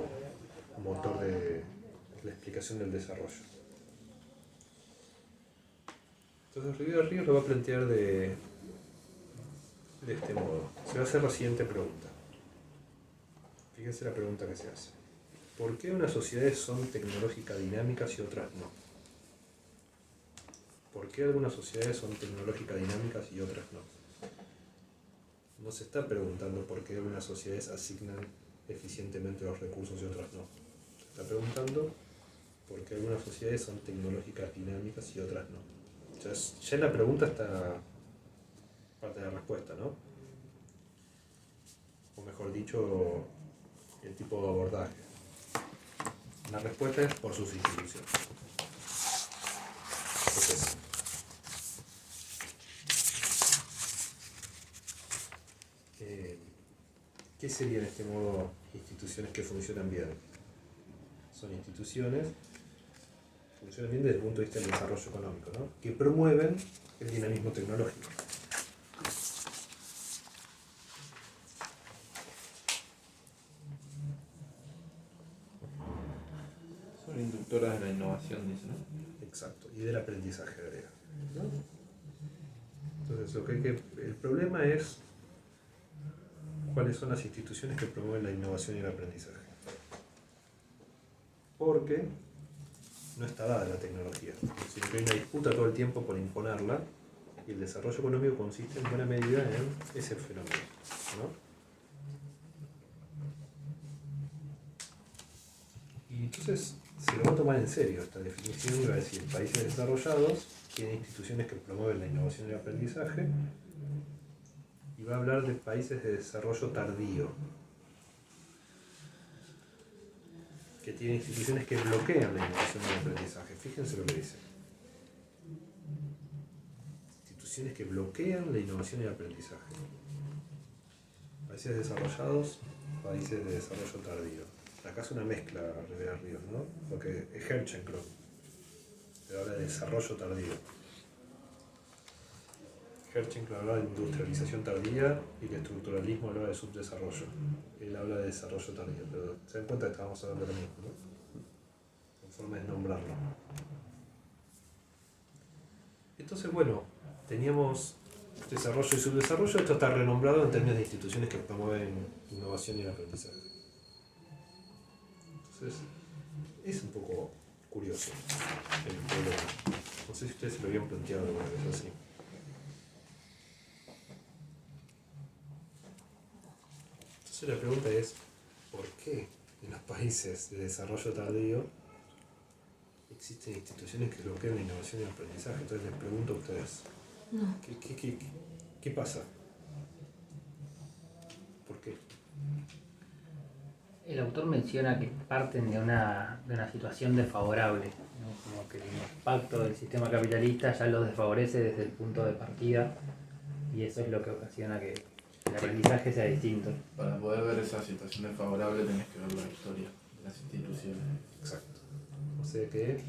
motor de la explicación del desarrollo. Entonces Rivera Ríos lo va a plantear de este modo. Se va a hacer la siguiente pregunta. Fíjense la pregunta que se hace. ¿Por qué unas sociedades son tecnológicas dinámicas y otras no? ¿Por qué algunas sociedades son tecnológicas dinámicas y otras no? No se está preguntando por qué algunas sociedades asignan eficientemente los recursos y otras no. Se está preguntando por qué algunas sociedades son tecnológicas dinámicas y otras no. O sea, ya en la pregunta está parte de la respuesta, ¿no? O mejor dicho, el tipo de abordaje. La respuesta es por sus instituciones. Entonces, ¿qué serían en este modo instituciones que funcionan bien? Son instituciones que funcionan bien desde el punto de vista del desarrollo económico, ¿no? Que promueven el dinamismo tecnológico. Son inductoras de la innovación, dice, ¿no? Exacto, y del aprendizaje agrega, ¿no? Entonces, el problema es cuáles son las instituciones que promueven la innovación y el aprendizaje. Porque no está dada la tecnología, sino que hay una disputa todo el tiempo por imponerla, y el desarrollo económico consiste en buena medida en ese fenómeno, ¿no? Y entonces se lo va a tomar en serio esta definición y va a decir: países desarrollados tienen instituciones que promueven la innovación y el aprendizaje, y va a hablar de países de desarrollo tardío, que tienen instituciones que bloquean la innovación y el aprendizaje. Fíjense lo que dice. Instituciones que bloquean la innovación y el aprendizaje. Países desarrollados, países de desarrollo tardío. Acá es una mezcla, Rivera Ríos, ¿no? Porque es Herchenkron, pero habla de desarrollo tardío. Herchenkron habla de industrialización tardía y el estructuralismo habla de subdesarrollo. Él habla de desarrollo tardío, pero se dan cuenta que estábamos hablando de lo mismo, ¿no? Con forma de nombrarlo. Entonces, bueno, teníamos desarrollo y subdesarrollo. Esto está renombrado en términos de instituciones que promueven innovación y el aprendizaje. Entonces, es un poco curioso el problema. No sé si ustedes se lo habían planteado alguna vez así. Entonces la pregunta es, ¿por qué en los países de desarrollo tardío existen instituciones que bloquean la innovación y el aprendizaje? Entonces les pregunto a ustedes, ¿qué pasa? ¿Por qué? El autor menciona que parten de una situación desfavorable, ¿no? Como que el impacto del sistema capitalista ya los desfavorece desde el punto de partida, y eso es lo que ocasiona que el aprendizaje sea distinto. Para poder ver esa situación desfavorable tenés que ver la historia de las instituciones. Exacto. O sea que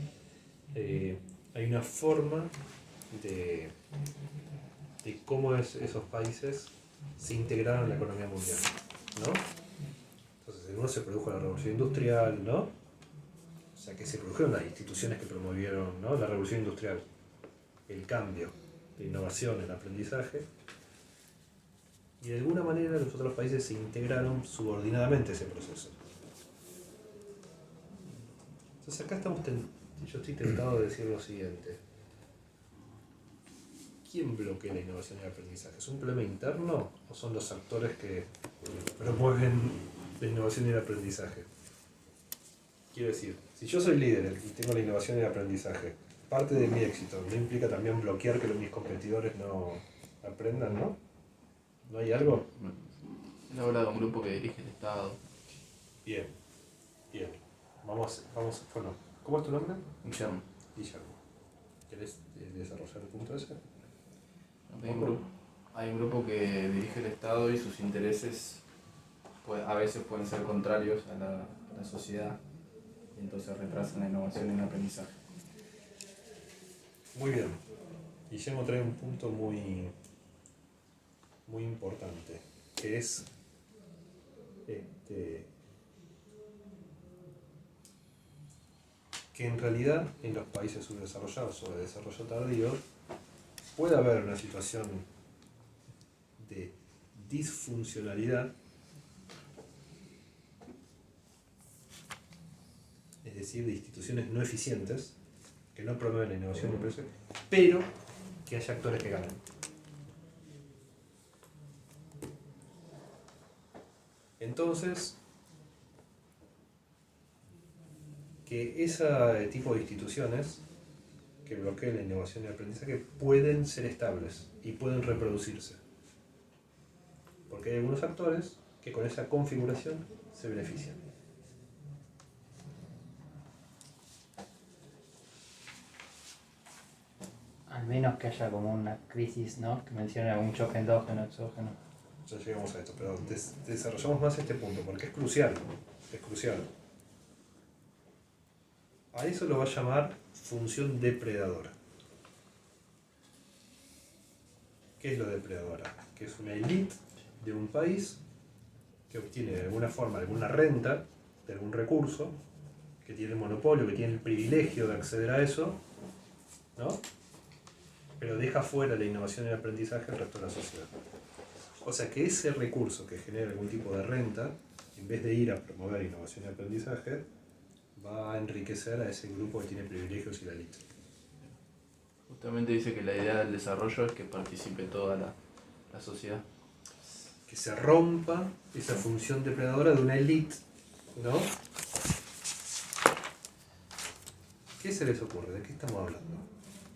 hay una forma de cómo esos países se integraron en la economía mundial, ¿no? Entonces, en uno se produjo la revolución industrial, ¿no? O sea que se produjeron las instituciones que promovieron, ¿no?, la revolución industrial, el cambio, la innovación, el aprendizaje. Y de alguna manera los otros países se integraron subordinadamente a ese proceso. Entonces acá yo estoy tentado de decir lo siguiente. ¿Quién bloquea la innovación y el aprendizaje? ¿Es un problema interno o son los actores que promueven la innovación y el aprendizaje? Quiero decir, si yo soy líder y tengo la innovación y el aprendizaje, parte de mi éxito no implica también bloquear que mis competidores no aprendan, ¿no? ¿No hay algo? Él habla de un grupo que dirige el Estado. Bien. Vamos, bueno, ¿cómo es tu nombre? Guillermo. ¿Querés desarrollar el punto ese? Hay un grupo que dirige el Estado y sus intereses a veces pueden ser contrarios a la sociedad, y entonces retrasan la innovación y el aprendizaje. Muy bien. Guillermo trae un punto muy importante, que es que en realidad en los países subdesarrollados o de desarrollo tardío puede haber una situación de disfuncionalidad es decir, de instituciones no eficientes, que no promueven la innovación y el progreso, pero que haya actores que ganen. Entonces, que ese tipo de instituciones que bloqueen la innovación y el aprendizaje pueden ser estables y pueden reproducirse. Porque hay algunos actores que con esa configuración se benefician. Al menos que haya como una crisis, ¿no? Que menciona algún choque endógeno, exógeno. Ya llegamos a esto, pero desarrollamos más este punto porque es crucial. Es crucial. A eso lo va a llamar función depredadora. ¿Qué es lo depredadora? Que es una élite de un país que obtiene de alguna forma alguna renta de algún recurso, que tiene el monopolio, que tiene el privilegio de acceder a eso, ¿no? Pero deja fuera la innovación y el aprendizaje del resto de la sociedad. O sea que ese recurso que genera algún tipo de renta, en vez de ir a promover innovación y aprendizaje, va a enriquecer a ese grupo que tiene privilegios y la élite. Justamente dice que la idea del desarrollo es que participe toda la sociedad. Que se rompa esa función depredadora de una élite, ¿no? ¿Qué se les ocurre? ¿De qué estamos hablando?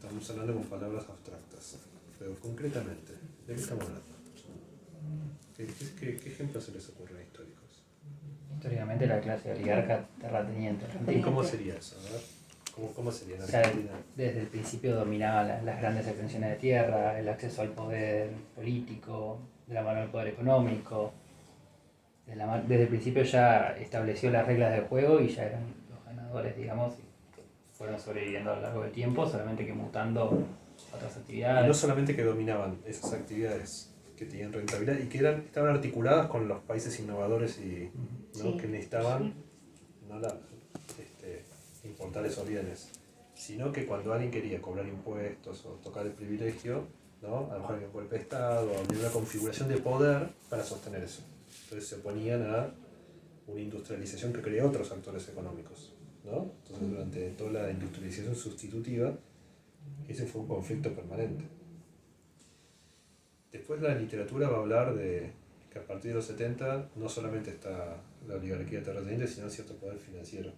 Estamos hablando con palabras abstractas, pero concretamente, ¿de qué estamos hablando? ¿Qué ejemplos se les ocurren históricos? Históricamente la clase oligarca terrateniente. ¿Y cómo sería eso? A ver, ¿cómo sería en O sea, Argentina? desde el principio dominaban las grandes extensiones de tierra, el acceso al poder político, de la mano del poder económico. Desde el principio ya estableció las reglas del juego y ya eran los ganadores, digamos, y fueron sobreviviendo a lo largo del tiempo, solamente que mutando otras Y actividades. no solamente que dominaban esas actividades que tenían rentabilidad y que estaban articuladas con los países innovadores y ¿no? Sí, que necesitaban sí. no importar esos bienes, sino que cuando alguien quería cobrar impuestos o tocar el privilegio, ¿no? A lo mejor había un golpe de Estado, había una configuración de poder para sostener eso. Entonces se oponían a una industrialización que creó otros actores económicos, ¿no? Entonces durante toda la industrialización sustitutiva, ese fue un conflicto permanente. Después la literatura va a hablar de que a partir de los 70 no solamente está la oligarquía terrateniente, sino cierto poder financiero,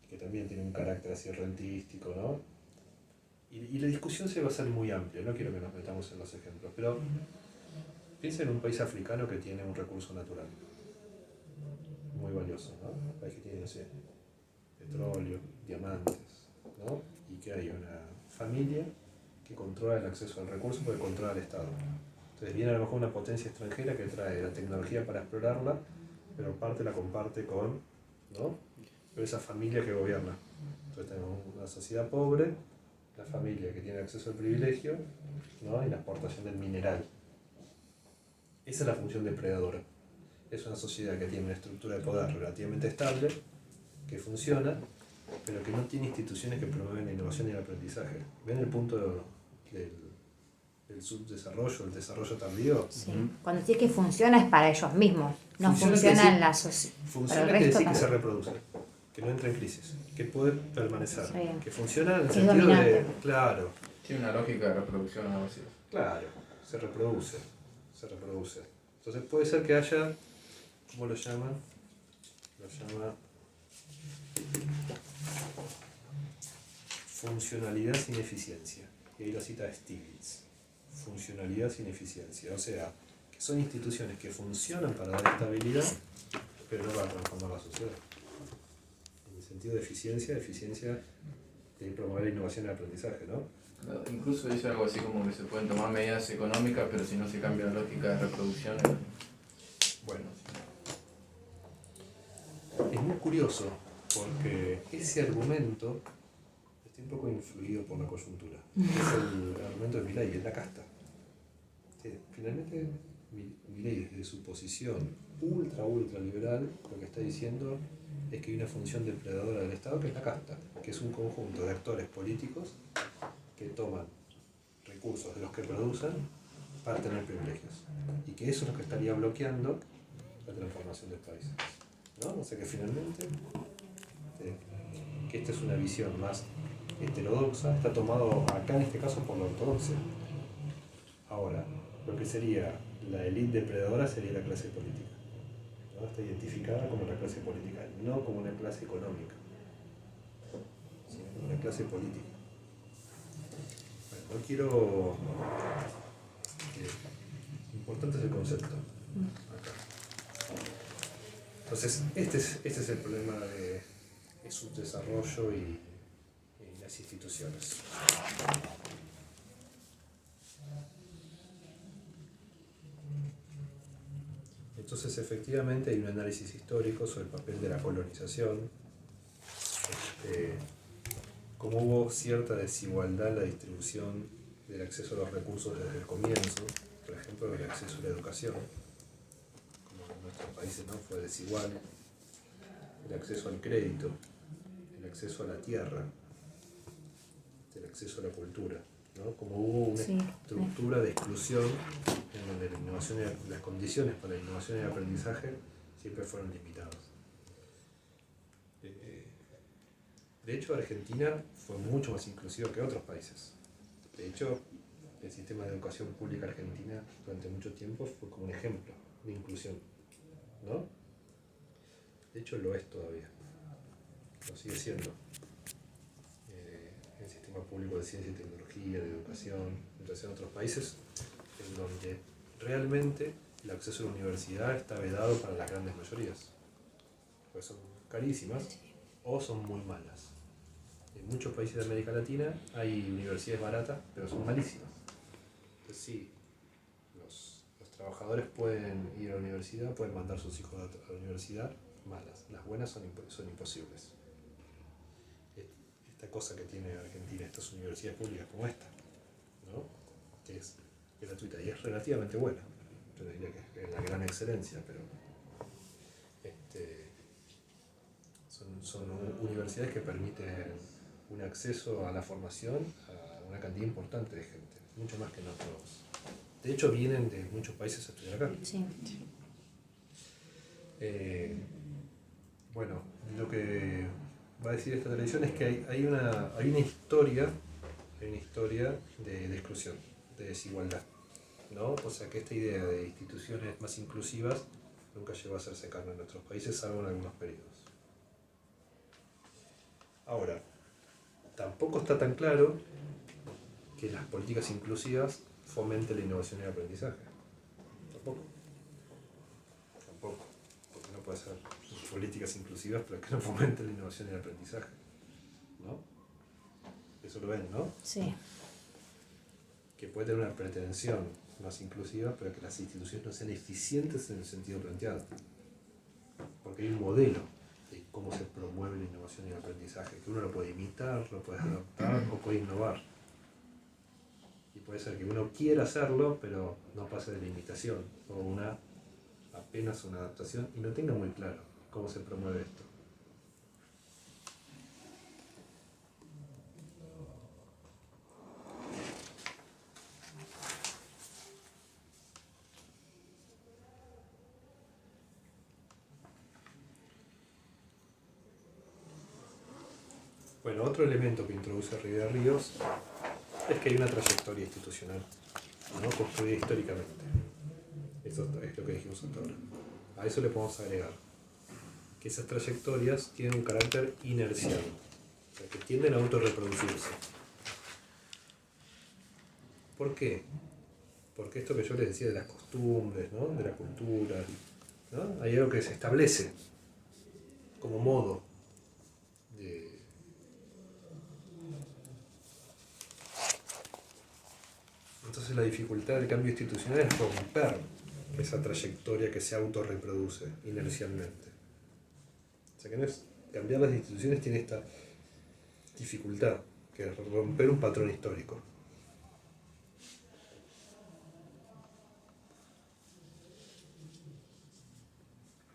que también tiene un carácter así rentístico, ¿no? Y la discusión se va a hacer muy amplia, no quiero que nos metamos en los ejemplos, pero piensa en un país africano que tiene un recurso natural muy valioso, ¿no? Un país que tiene, no sé, petróleo, diamantes, ¿no? Y que hay una familia que controla el acceso al recurso porque controla el Estado. Entonces viene a lo mejor una potencia extranjera que trae la tecnología para explorarla, pero parte la comparte con, ¿no? Pero esa familia que gobierna. Entonces tenemos una sociedad pobre, la familia que tiene acceso al privilegio, ¿no? Y la exportación del mineral. Esa es la función depredadora. Es una sociedad que tiene una estructura de poder relativamente estable, que funciona, pero que no tiene instituciones que promueven la innovación y el aprendizaje. ¿Ven el punto del subdesarrollo, el desarrollo tardío? Sí. Cuando dice que funciona es para ellos mismos, no Funciona funciona quiere en la sociedad. Funciona quiere decir que se reproduce, que no entra en crisis, que puede permanecer, Sí. que funciona en el Es sentido dominante. de, claro, Tiene una lógica de reproducción algo así. claro, se reproduce. Entonces puede ser que haya, ¿cómo lo llaman? Lo llama funcionalidad sin eficiencia. Y ahí lo cita Stiglitz. Funcionalidad sin eficiencia. O sea, que son instituciones que funcionan para dar estabilidad, pero no para transformar la sociedad. En el sentido de eficiencia de promover la innovación y el aprendizaje, ¿no? Incluso dice algo así como que se pueden tomar medidas económicas, pero si no se cambia la lógica de reproducción. Bueno, es muy curioso porque ese argumento está un poco influido por la coyuntura. Es el argumento de Milei, es la casta. Sí, finalmente, Milei, desde su posición ultra liberal, lo que está diciendo es que hay una función depredadora del Estado que es la casta, que es un conjunto de actores políticos que toman recursos de los que producen para tener privilegios. Y que eso es lo que estaría bloqueando la transformación del país, ¿no? O sea que finalmente que esta es una visión más heterodoxa, está tomado acá en este caso por la ortodoxia. Ahora, lo que sería la élite depredadora sería la clase política, ¿no? Está identificada como la clase política, no como una clase económica, sino como una clase política. Bueno, no quiero... importante es el concepto. Acá. Entonces, este es el problema de subdesarrollo y las instituciones. Entonces, efectivamente, hay un análisis histórico sobre el papel de la colonización, cómo hubo cierta desigualdad en la distribución del acceso a los recursos desde el comienzo, por ejemplo, el acceso a la educación, como en nuestros países no fue desigual, el acceso al crédito, el acceso a la tierra, el acceso a la cultura, ¿no? Como hubo una estructura de exclusión en donde la innovación y las condiciones para la innovación y el aprendizaje siempre fueron limitadas. De hecho, Argentina fue mucho más inclusiva que otros países. De hecho, el sistema de educación pública argentina durante mucho tiempo fue como un ejemplo de inclusión, ¿no? De hecho, lo es todavía. Lo sigue siendo. El sistema público de ciencia y tecnología, de educación, entonces en otros países en donde realmente el acceso a la universidad está vedado para las grandes mayorías, pues son carísimas o son muy malas. En muchos países de América Latina hay universidades baratas, pero son malísimas. Entonces sí, los trabajadores pueden ir a la universidad, pueden mandar a sus hijos a la universidad, malas. Las buenas son imposibles. Esta cosa que tiene Argentina, estas universidades públicas como esta, ¿no? Que es gratuita y es relativamente buena. Yo no diría que es la gran excelencia, pero son universidades que permiten un acceso a la formación a una cantidad importante de gente, mucho más que en otros. De hecho, vienen de muchos países a estudiar acá. Sí. Bueno, lo que va a decir esta tradición es que hay una historia de exclusión, de desigualdad, ¿no? O sea que esta idea de instituciones más inclusivas nunca llegó a hacerse carne en nuestros países, salvo en algunos periodos. Ahora, tampoco está tan claro que las políticas inclusivas fomenten la innovación y el aprendizaje. Tampoco. Porque no puede ser políticas inclusivas, pero que no fomenten la innovación y el aprendizaje, ¿no? Eso lo ven, ¿no? Sí. Que puede tener una pretensión más inclusiva, pero que las instituciones no sean eficientes en el sentido planteado. Porque hay un modelo de cómo se promueve la innovación y el aprendizaje, que uno lo puede imitar, lo puede adaptar o puede innovar. Y puede ser que uno quiera hacerlo, pero no pase de la imitación, o apenas una adaptación, y no tenga muy claro cómo se promueve esto. Bueno, otro elemento que introduce Rivera Ríos es que hay una trayectoria institucional, ¿no? Construida históricamente. Eso es lo que dijimos hasta ahora. A eso le podemos agregar que esas trayectorias tienen un carácter inercial, o sea, que tienden a autorreproducirse. ¿Por qué? Porque esto que yo les decía de las costumbres, ¿no? De la cultura, ¿no? Hay algo que se establece como modo de... Entonces la dificultad del cambio institucional es romper esa trayectoria que se autorreproduce inercialmente. O sea que no es cambiar las instituciones, tiene esta dificultad, que es romper un patrón histórico.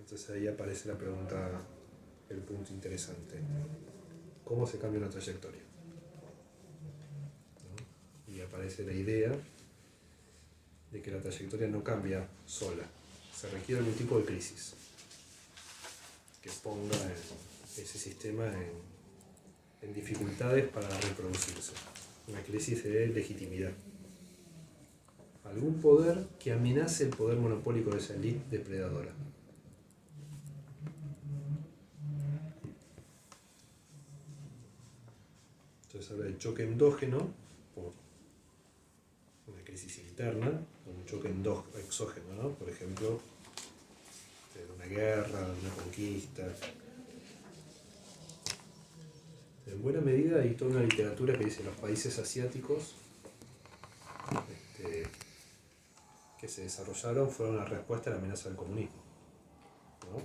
Entonces ahí aparece la pregunta, el punto interesante. ¿Cómo se cambia una trayectoria? ¿No? Y aparece la idea de que la trayectoria no cambia sola. Se requiere algún tipo de crisis que ponga ese sistema en dificultades para reproducirse. Una crisis de legitimidad. Algún poder que amenace el poder monopólico de esa élite depredadora. Entonces habla de choque endógeno por una crisis interna, un choque exógeno, ¿no? Por ejemplo, de una guerra, una conquista. En buena medida hay toda una literatura que dice los países asiáticos que se desarrollaron fueron una respuesta a la amenaza del comunismo, ¿no?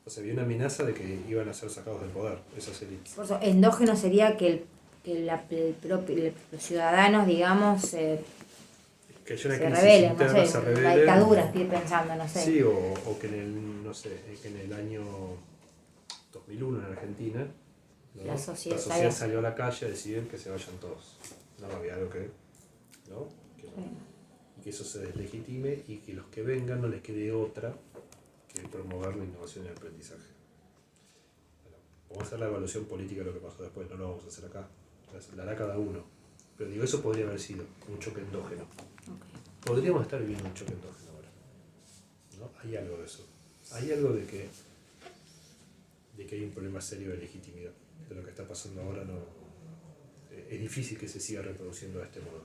O sea, había una amenaza de que iban a ser sacados del poder esas élites. Por eso, endógeno sería que los ciudadanos, digamos, Que haya una se crisis rebelen, interna, no sé, se la rebelen. dictadura, estoy pensando, no sé. Sí, o que en el, no sé, que en el año 2001 en Argentina, ¿no? La sociedad salió a la calle a decidir que se vayan todos. No había algo que, ¿no? Y que eso se deslegitime y que los que vengan no les quede otra que promover la innovación y el aprendizaje. Bueno, vamos a hacer la evaluación política de lo que pasó después, no lo vamos a hacer acá, la hará cada uno. Pero digo, eso podría haber sido un choque endógeno. Podríamos estar viviendo un choque endógeno ahora, ¿no? Hay algo de eso. Hay algo de que hay un problema serio de legitimidad. De lo que está pasando ahora no es difícil que se siga reproduciendo de este modo.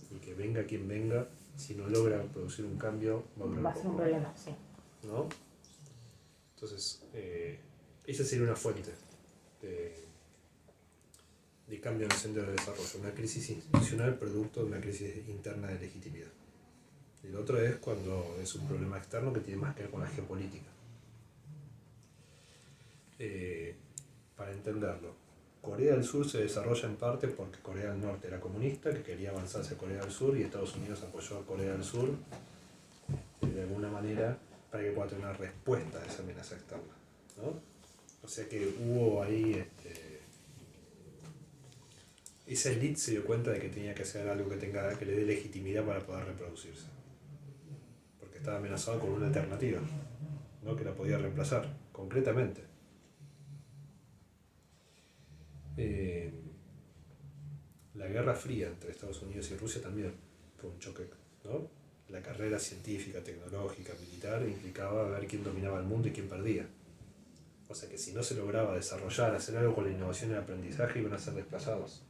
Y que venga quien venga, si no logra producir un cambio, Va a ser un problema, sí. ¿No? Entonces, esa sería una fuente de cambio en el centro de desarrollo, una crisis institucional producto de una crisis interna de legitimidad. Y el otro es cuando es un problema externo que tiene más que ver con la geopolítica. Para entenderlo, Corea del Sur se desarrolla en parte porque Corea del Norte era comunista, que quería avanzar hacia Corea del Sur, y Estados Unidos apoyó a Corea del Sur de alguna manera para que pueda tener una respuesta a esa amenaza externa, ¿no? O sea que hubo ahí esa élite se dio cuenta de que tenía que hacer algo que le dé legitimidad para poder reproducirse, porque estaba amenazado con una alternativa, ¿no? Que la podía reemplazar concretamente. La Guerra Fría entre Estados Unidos y Rusia también fue un choque, ¿no? La carrera científica, tecnológica, militar implicaba ver quién dominaba el mundo y quién perdía. O sea que si no se lograba desarrollar, hacer algo con la innovación y el aprendizaje, iban a ser desplazados.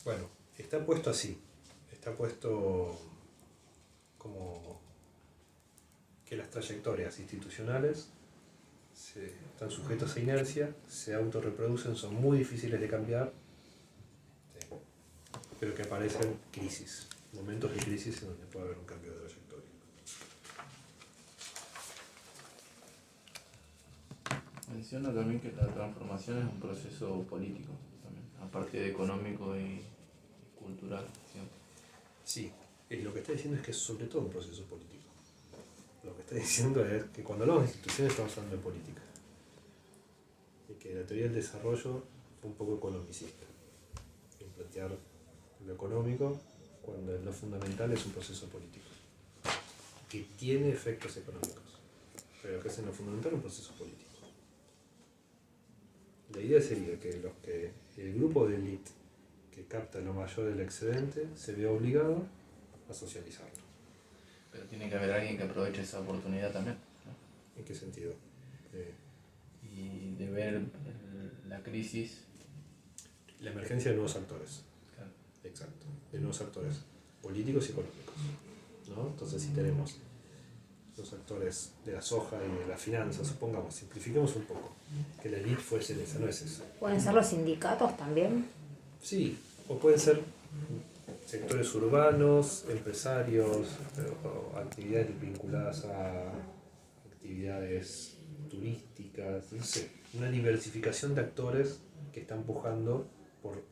Bueno, está puesto así. Está puesto como que las trayectorias institucionales están sujetas a inercia, se autorreproducen, son muy difíciles de cambiar, pero que aparecen crisis, momentos de crisis en donde puede haber un cambio de trayectoria. Menciona también que la transformación es un proceso político, también, aparte de económico y cultural. Sí, lo que está diciendo es que es sobre todo un proceso político. Lo que está diciendo es que cuando hablamos de instituciones estamos hablando de política. Y que la teoría del desarrollo fue un poco economicista. En plantear lo económico cuando lo fundamental es un proceso político. Que tiene efectos económicos. Pero que es en lo fundamental un proceso político. La idea sería que el grupo de élite que capta lo mayor del excedente se vea obligado a socializarlo. Pero tiene que haber alguien que aproveche esa oportunidad también, ¿no? ¿En qué sentido? Y de ver la crisis. La emergencia de nuevos actores. Claro. Exacto. De nuevos actores políticos y económicos, ¿no? Entonces, si tenemos los actores de la soja y de la finanza, supongamos, simplifiquemos un poco, que la élite fuese esa, no es esa. ¿Pueden ser los sindicatos también? Sí, o pueden ser sectores urbanos, empresarios, o actividades vinculadas a actividades turísticas, no sé, una diversificación de actores que están pujando por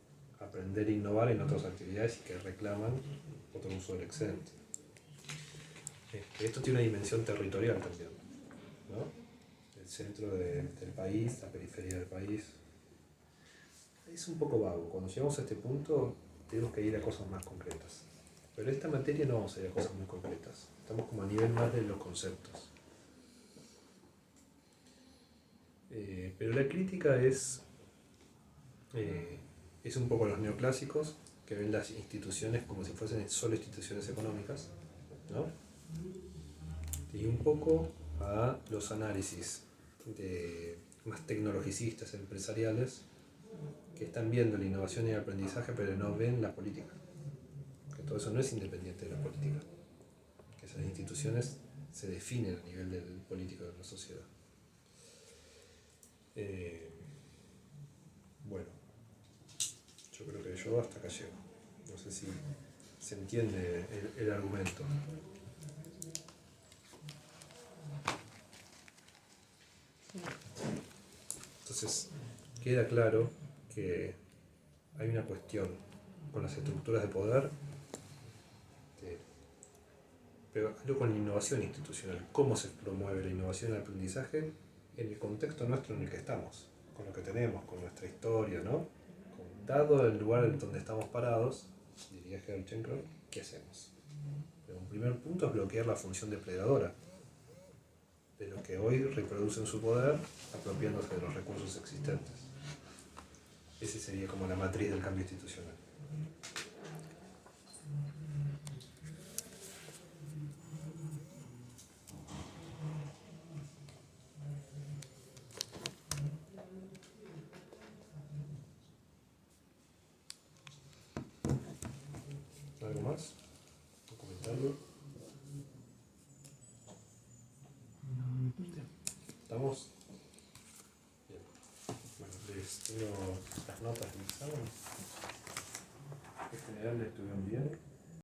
aprender e innovar en otras actividades y que reclaman otro uso del excedente. Esto tiene una dimensión territorial también, ¿no? El centro del país, la periferia del país. Es un poco vago. Cuando llegamos a este punto tenemos que ir a cosas más concretas. Pero esta materia no vamos a ir a cosas muy concretas. Estamos como a nivel más de los conceptos. Pero la crítica es un poco los neoclásicos, que ven las instituciones como si fuesen solo instituciones económicas, ¿no? Y un poco a los análisis más tecnologicistas, empresariales, que están viendo la innovación y el aprendizaje, pero no ven la política. Que todo eso no es independiente de la política. Que esas instituciones se definen a nivel del político de la sociedad. Bueno, yo creo que yo hasta acá llego. No sé si se entiende el argumento. Entonces, queda claro que hay una cuestión con las estructuras de poder, pero algo con la innovación institucional, cómo se promueve la innovación y el aprendizaje en el contexto nuestro en el que estamos, con lo que tenemos, con nuestra historia, ¿no? Dado el lugar en donde estamos parados, diría Herbert Schenker, ¿qué hacemos? Pero un primer punto es bloquear la función depredadora de los que hoy reproducen su poder apropiándose de los recursos existentes. Ese sería como la matriz del cambio institucional. ¿Algo más? ¿Un comentario? ¿Estamos? Bien. Bueno, les tengo las notas del examen. En general estuvieron bien.